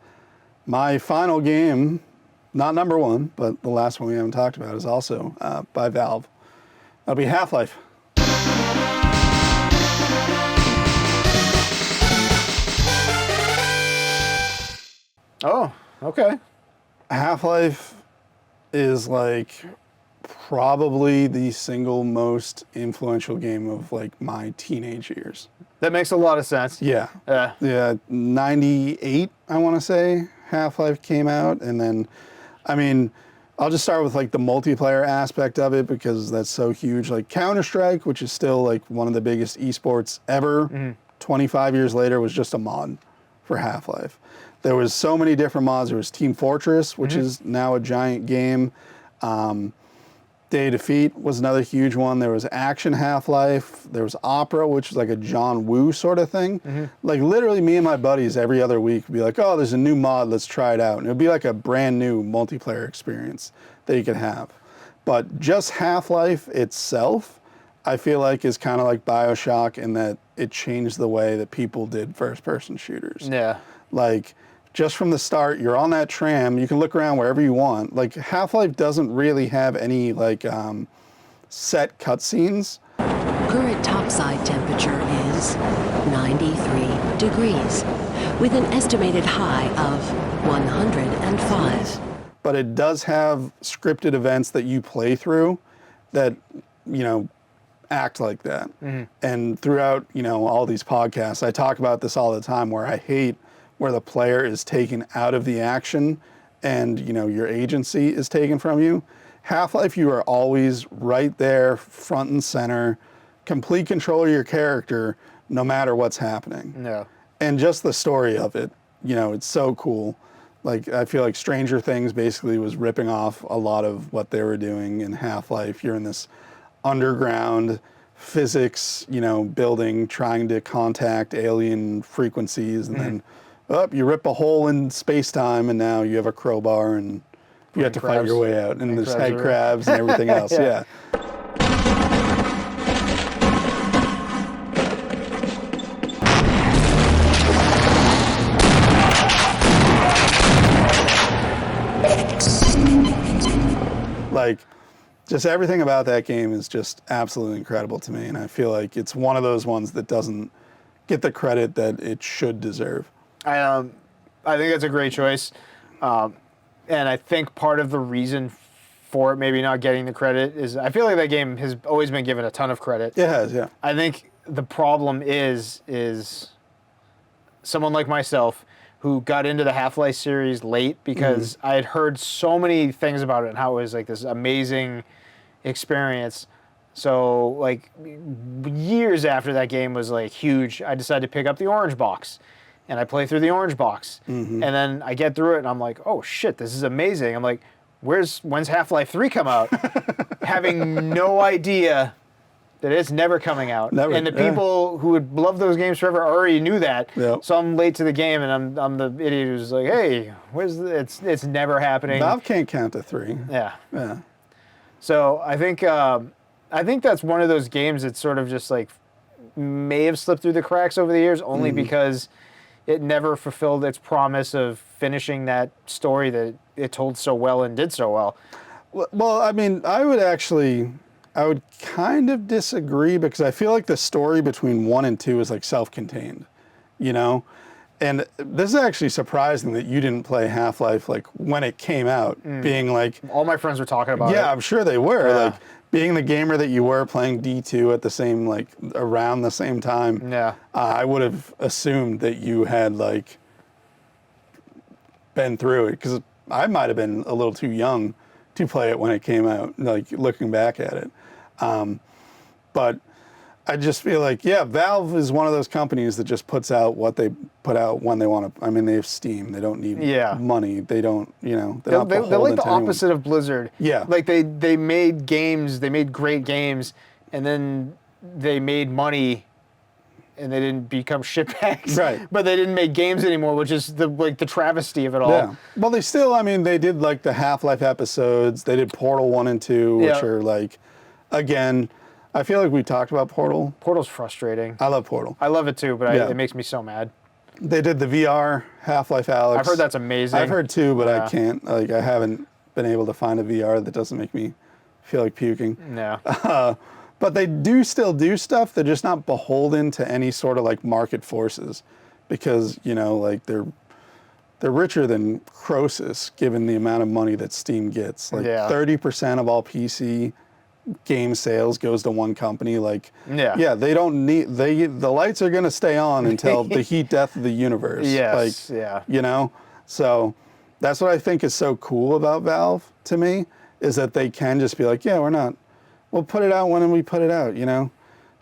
my final game, not number one, but the last one we haven't talked about, is also by Valve. That'll be Half-Life. Okay. Half-Life is like probably the single most influential game of like my teenage years. That makes a lot of sense. Yeah. Yeah, 98, I want to say, Half-Life came out. And then, I mean, I'll just start with like the multiplayer aspect of it because that's so huge. Like Counter-Strike, which is still like one of the biggest esports ever, 25 years later was just a mod for Half-Life. There was so many different mods. There was Team Fortress, which is now a giant game. Day of Defeat was another huge one. There was Action Half-Life. There was Opera, which was like a John Woo sort of thing. Like literally me and my buddies every other week would be like, oh, there's a new mod, let's try it out. And it would be like a brand new multiplayer experience that you could have. But just Half-Life itself, I feel like is kind of like BioShock in that it changed the way that people did first-person shooters. Yeah. Like, just from the start, you're on that tram, you can look around wherever you want. Like, Half-Life doesn't really have any, like, set cutscenes. Current topside temperature is 93 degrees, with an estimated high of 105. But it does have scripted events that you play through that, you know, act like that. And throughout, you know, all these podcasts, I talk about this all the time where I hate where the player is taken out of the action and, you know, your agency is taken from you. Half-Life, you are always right there, front and center, complete control of your character, no matter what's happening. Yeah. And just the story of it, you know, it's so cool. Like, I feel like Stranger Things basically was ripping off a lot of what they were doing in Half-Life. You're in this underground physics, you know, building, trying to contact alien frequencies, and then you rip a hole in space-time, and now you have a crowbar, and you have to fight your way out. And there's head crabs and everything else. Yeah. Like, just everything about that game is just absolutely incredible to me, and I feel like it's one of those ones that doesn't get the credit that it should deserve. I think that's a great choice, and I think part of the reason for it maybe not getting the credit is I feel like that game has always been given a ton of credit. It has, yeah. I think the problem is someone like myself who got into the Half-Life series late because I had heard so many things about it and how it was like this amazing experience. So like years after that game was like huge, I decided to pick up the orange box. And I play through the orange box. And then I get through it and I'm like, oh shit, this is amazing. I'm like, when's Half-Life 3 come out? Having no idea that it's never coming out. Never, and the people who would love those games forever already knew that. Yep. So I'm late to the game and I'm the idiot who's like, hey, it's never happening. Valve can't count to 3. Yeah. Yeah. So I think that's one of those games that sort of just like may have slipped through the cracks over the years only because it never fulfilled its promise of finishing that story that it told so well and did so well. Well, I mean, I would kind of disagree because I feel like the story between 1 and 2 is like self-contained, you know? And this is actually surprising that you didn't play Half-Life like when it came out, being like... All my friends were talking about it. Yeah, I'm sure they were. Yeah. Like, being the gamer that you were, playing D2 at the same, like, around the same time, Yeah. I would have assumed that you had, like, been through it. Because I might have been a little too young to play it when it came out, like, looking back at it. But I just feel like, yeah, Valve is one of those companies that just puts out what they put out when they want to. I mean, they have Steam. They don't need money. They don't, you know, they're like the opposite of Blizzard. Yeah. Like they made games, they made great games, and then they made money and they didn't become shitbags. Right. But they didn't make games anymore, which is the travesty of it all. Yeah. Well, they still, I mean, they did like the Half-Life episodes. They did Portal 1 and 2, which are like, again, I feel like we talked about Portal. Portal's frustrating. I love Portal. I love it too, but it makes me so mad. They did the VR Half-Life Alyx. I've heard that's amazing. I've heard too, but I can't. Like, I haven't been able to find a VR that doesn't make me feel like puking. Yeah. But they do still do stuff. They're just not beholden to any sort of like market forces, because, you know, like they're they're richer than Croesus, given the amount of money that Steam gets. Like 30% of all PC game sales goes to one company. Like, they don't need the lights are gonna stay on until the heat death of the universe. Yes, You know, so that's what I think is so cool about Valve to me, is that they can just be like, we'll put it out when we put it out. You know,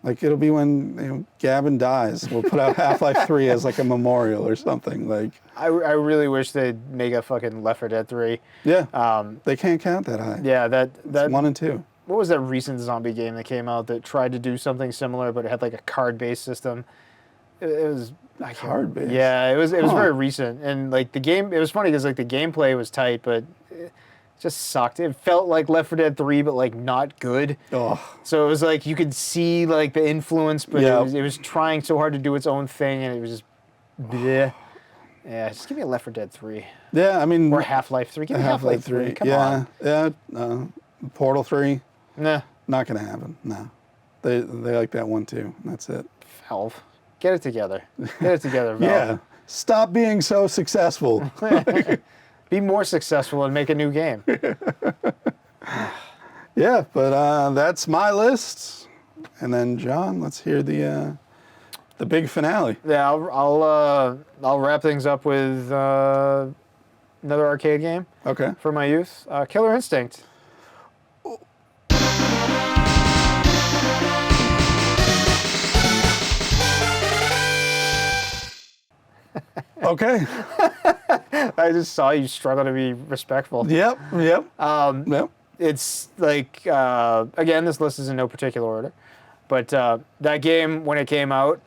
like it'll be when Gavin dies. We'll put out Half-Life 3 as like a memorial or something. Like, I really wish they'd make a fucking Left 4 Dead 3. Yeah. They can't count that high. Yeah, that it's 1 and 2. What was that recent zombie game that came out that tried to do something similar, but it had like a card-based system? It was card-based. Yeah, it was very recent, and like the game, it was funny because like the gameplay was tight, but it just sucked. It felt like Left 4 Dead 3, but like not good. Oh. So it was like you could see like the influence, but it was trying so hard to do its own thing, and it was just bleh. Yeah, just give me a Left 4 Dead 3. Yeah, I mean, or Half-Life 3. Give me Half-Life 3. Come on. Yeah. Portal 3. Nah. Not gonna happen. No. They like that one too. That's it. Valve, get it together. Get it together, Valve. Yeah. Stop being so successful. Be more successful and make a new game. Yeah, but that's my list. And then John, let's hear the big finale. Yeah, I'll wrap things up with another arcade game. Okay. For my youth, Killer Instinct. Okay. I just saw you struggle to be respectful. Yep. It's like, again, this list is in no particular order, but that game, when it came out,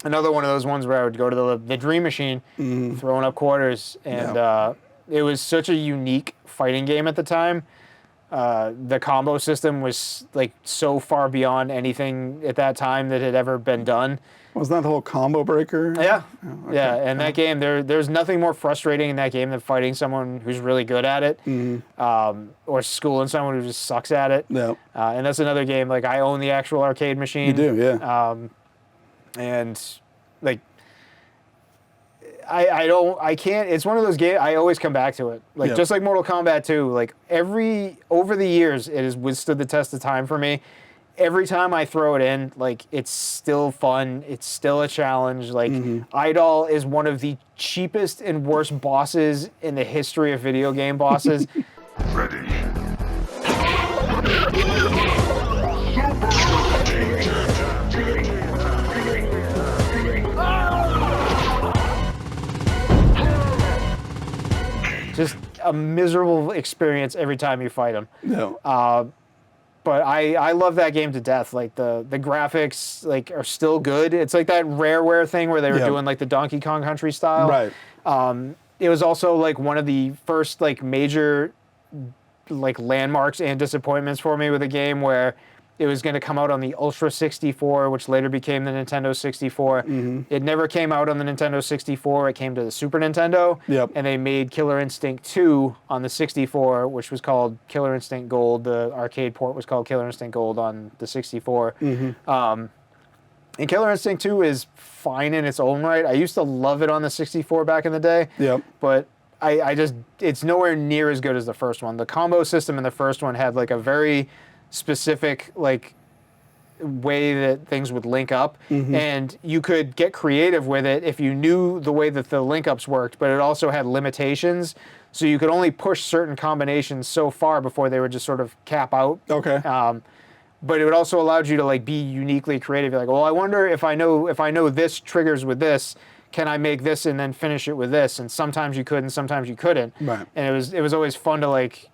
another one of those ones where I would go to the Dream Machine, throwing up quarters, and it was such a unique fighting game at the time. The combo system was like so far beyond anything at that time that had ever been done. Wasn't that the whole combo breaker? Yeah. Oh, okay. Yeah, and that game, there's nothing more frustrating in that game than fighting someone who's really good at it, or schooling someone who just sucks at it. Yeah. And that's another game, like I own the actual arcade machine. You do, yeah. And like, I can't, it's one of those games, I always come back to it. Like, just like Mortal Kombat 2, like over the years, it has withstood the test of time for me. Every time I throw it in, like, it's still fun. It's still a challenge. Like, Idol is one of the cheapest and worst bosses in the history of video game bosses. Ready. Just a miserable experience every time you fight him. No. But I love that game to death. Like the graphics like are still good. It's like that Rareware thing where they were doing like the Donkey Kong Country style. Right. It was also like one of the first like major like landmarks and disappointments for me with a game where it was going to come out on the Ultra 64, which later became the Nintendo 64. It never came out on the Nintendo 64. It came to the Super Nintendo. Yep. And they made Killer Instinct 2 on the 64, which was called Killer Instinct Gold. The arcade port was called Killer Instinct Gold on the 64. And Killer Instinct 2 is fine in its own right. I used to love it on the 64 back in the day. Yep. But I just, it's nowhere near as good as the first one. The combo system in the first one had like a very specific like way that things would link up, and you could get creative with it if you knew the way that the link ups worked, but it also had limitations, so you could only push certain combinations so far before they would just sort of cap out. Okay. But it would also allowed you to like be uniquely creative. You're like, well, I wonder if I know this triggers with this, can I make this and then finish it with this? And sometimes you could and sometimes you couldn't. Right. And it was always fun to like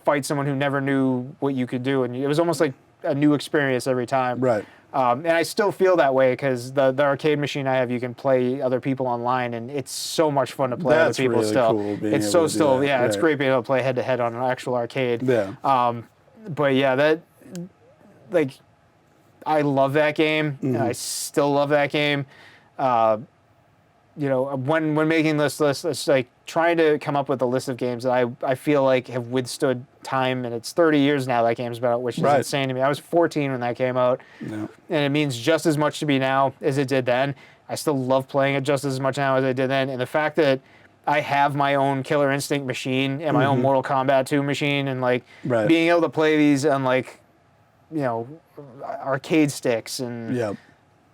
fight someone who never knew what you could do, and it was almost like a new experience every time. Right. And I still feel that way because the arcade machine I have, you can play other people online, and it's so much fun to play other people really still. Cool being it's able so to do still, that. yeah, it's Right. great being able to play head to head on an actual arcade. Yeah. But yeah, that like I love that game. I still love that game. You know, when making this list, it's like trying to come up with a list of games that I feel like have withstood time, and it's 30 years now that game's been out, which is insane to me. I was 14 when that came out, and it means just as much to me now as it did then. I still love playing it just as much now as I did then, and the fact that I have my own Killer Instinct machine and my own Mortal Kombat 2 machine, and like Right. being able to play these on like, arcade sticks, and Yep.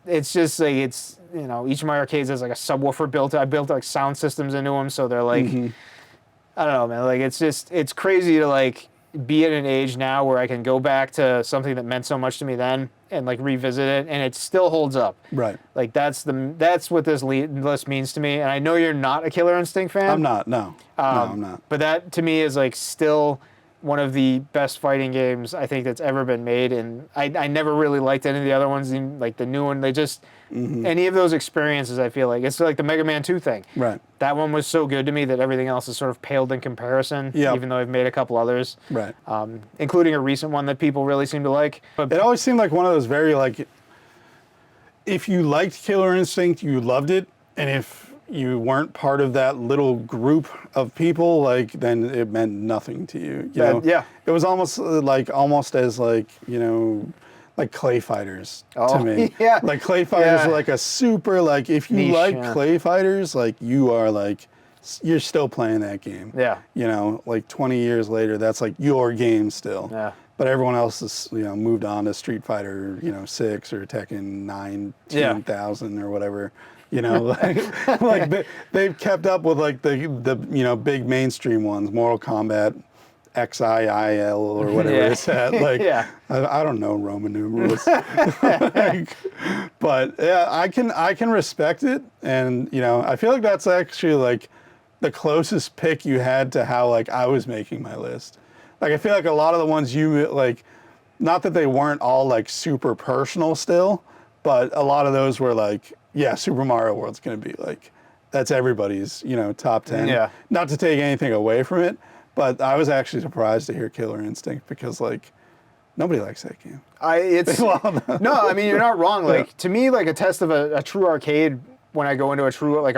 it's just like each of my arcades has like a subwoofer built. I built like sound systems into them, so they're like, I don't know, man. Like it's crazy to like be at an age now where I can go back to something that meant so much to me then and like revisit it, and it still holds up. Right. Like that's what this list means to me. And I know you're not a Killer Instinct fan. I'm not. No. No, I'm not. But that to me is like still one of the best fighting games I think that's ever been made. And I never really liked any of the other ones, even like the new one. They just any of those experiences, I feel like it's like the Mega Man 2 thing. Right. That one was so good to me that everything else is sort of paled in comparison. Yep. Even though I've made a couple others. Right. Including a recent one that people really seem to like. But It always seemed like one of those very like, if you liked Killer Instinct, you loved it, and if you weren't part of that little group of people, like then it meant nothing to you. You know? Yeah. It was almost as like like Clay Fighters to me. Yeah. Like Clay Fighters Yeah. are like a super like if you Niche, like yeah. Clay Fighters, like you're still playing that game. Yeah. Like 20 years later, that's like your game still. Yeah. But everyone else has, moved on to Street Fighter, 6 or Tekken 19,000 or whatever. They've kept up with like the big mainstream ones, Mortal Kombat, XIIL or whatever Yeah. it's at. Like, Yeah. I don't know Roman numerals. But yeah, I can respect it, and I feel like that's actually like the closest pick you had to how like I was making my list. Like I feel like a lot of the ones you like, not that they weren't all like super personal still, but a lot of those were like, yeah, Super Mario World's gonna be like, that's everybody's top 10. Yeah. Not to take anything away from it, but I was actually surprised to hear Killer Instinct because like nobody likes that game. No, I mean you're not wrong. Like to me, like a test of a true arcade when I go into a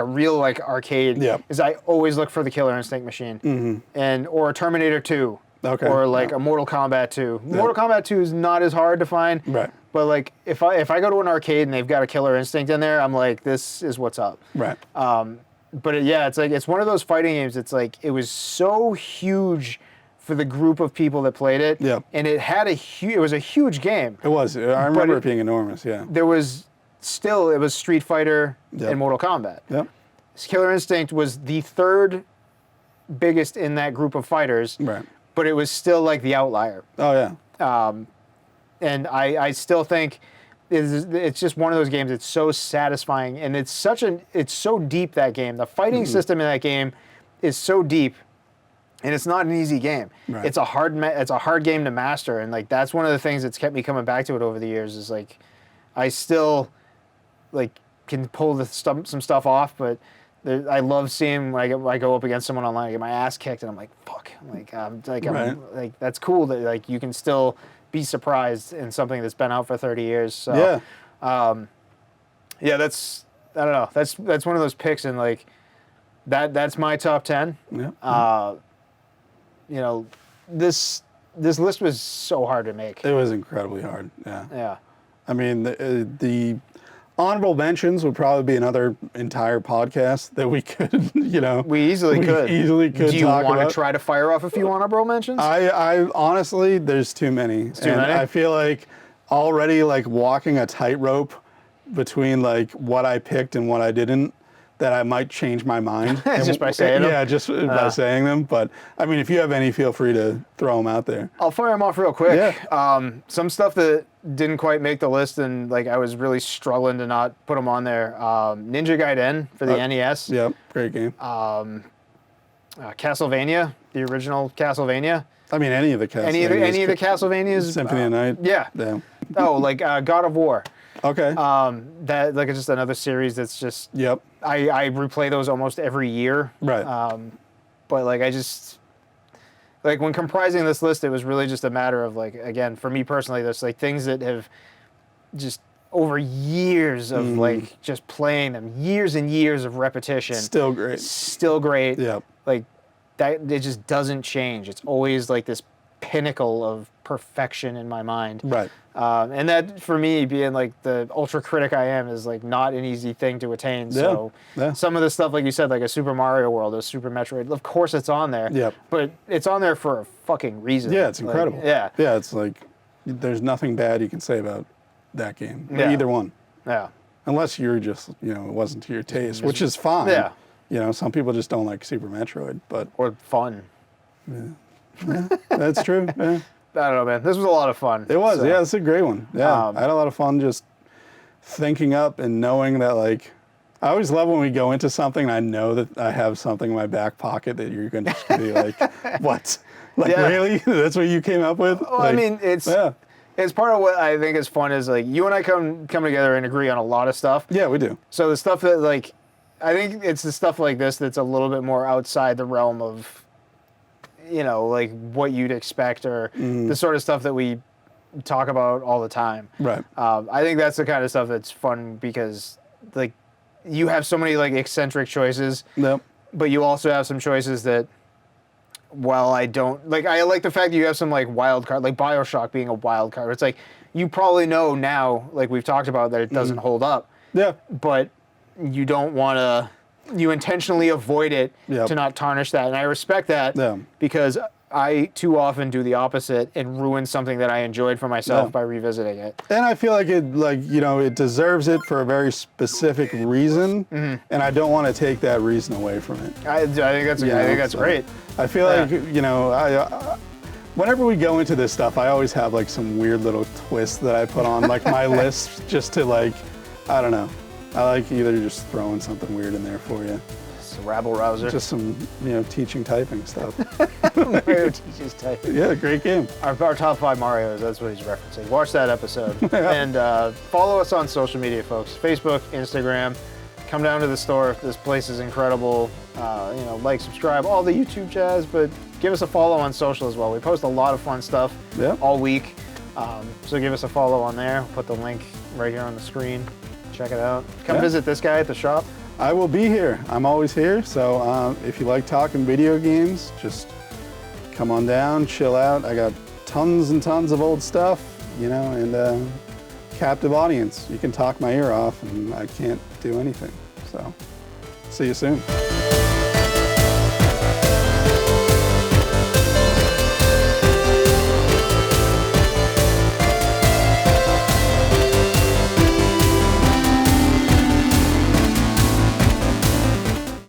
real like arcade Yep. is I always look for the Killer Instinct machine, or a Terminator 2, Okay. or like a Mortal Kombat 2. Mortal Kombat 2 is not as hard to find, Right. But like if I go to an arcade and they've got a Killer Instinct in there, I'm like, this is what's up. Right. But it's one of those fighting games. It's like it was so huge for the group of people that played it, Yep. and it was a huge game. It was. I remember it being enormous. Yeah. There was still, it was Street Fighter Yep. and Mortal Kombat. Yep. Killer Instinct was the third biggest in that group of fighters, Right. but it was still like the outlier. Oh yeah. And I still think it's just one of those games. It's so satisfying, and it's so deep, that game. The fighting system in that game is so deep, and it's not an easy game. Right. It's a hard game to master, and like that's one of the things that's kept me coming back to it over the years. Is like I still like can pull some stuff off, but I love seeing when I go up against someone online, I get my ass kicked, and I'm like, fuck, like that's cool that like you can still be surprised in something that's been out for 30 years. So Yeah. that's I don't know. That's one of those picks, and like that's my top 10. Yeah. This list was so hard to make. It was incredibly hard. Yeah. Yeah. I mean, the honorable mentions would probably be another entire podcast that we could, We easily could. Do you want to try to fire off a few honorable mentions? I honestly, there's too many. Too many? I feel like already like walking a tightrope between like what I picked and what I didn't, that I might change my mind. Just by saying them? Yeah, just by saying them. But I mean, if you have any, feel free to throw them out there. I'll fire them off real quick. Yeah. Some stuff that didn't quite make the list, and like I was really struggling to not put them on there. Ninja Gaiden for the NES. Yep, great game. Castlevania, the original Castlevania. I mean, any of the Castlevanias. Any of the Castlevanias. Symphony of Night. Yeah. Yeah. Oh, like God of War. Okay. That like it's just another series that's just. Yep. I replay those almost every year. Right. But like I just. Like when comprising this list, it was really just a matter of like, again, for me personally, there's like things that have just over years of like just playing them, years and years of repetition. Still great. Still great. Yep. Like that, it just doesn't change. It's always like this pinnacle of perfection in my mind. Right. And that, for me, being like the ultra critic I am, is like not an easy thing to attain. So some of the stuff, like you said, like a Super Mario World, a Super Metroid, of course it's on there. Yep. But it's on there for a fucking reason. Yeah, it's incredible. Yeah. Yeah, it's like there's nothing bad you can say about that game. Yeah. Either one. Yeah. Unless you're just, it wasn't to your taste, which is fine. Yeah. Some people just don't like Super Metroid, but Or fun. that's true. Yeah. I don't know, man. This was a lot of fun. It was. So, Yeah, it's a great one. Yeah. I had a lot of fun just thinking up and knowing that, like, I always love when we go into something and I know that I have something in my back pocket that you're going to just be like, what? Like, really? That's what you came up with? Well, like, I mean, it's part of what I think is fun is, like, you and I come together and agree on a lot of stuff. Yeah, we do. So the stuff that, like, I think it's the stuff like this that's a little bit more outside the realm of, like what you'd expect, or the sort of stuff that we talk about all the time. Right. I think that's the kind of stuff that's fun because, like, you have so many, like, eccentric choices. Yep. But you also have some choices that, well, I don't like. I like the fact that you have some, like, wild card, like BioShock being a wild card. It's like, you probably know now, like we've talked about, that it doesn't hold up. Yeah. But you don't want to. You intentionally avoid it to not tarnish that, and I respect that because I too often do the opposite and ruin something that I enjoyed for myself by revisiting it. And I feel like it deserves it for a very specific reason, and I don't want to take that reason away from it. I think that's great. I feel like whenever we go into this stuff, I always have like some weird little twist that I put on like my list just to, like, I don't know. I like either just throwing something weird in there for you. It's a rabble-rouser. Just some, teaching typing stuff. Mario teaches typing. Yeah, great game. Our top 5 Marios, that's what he's referencing. Watch that episode. And follow us on social media, folks. Facebook, Instagram. Come down to the store. This place is incredible. Like, subscribe, all the YouTube jazz, but give us a follow on social as well. We post a lot of fun stuff all week. So give us a follow on there. Put the link right here on the screen. Check it out. Come visit this guy at the shop. I will be here. I'm always here. So if you like talking video games, just come on down, chill out. I got tons and tons of old stuff, and captive audience. You can talk my ear off and I can't do anything. So see you soon.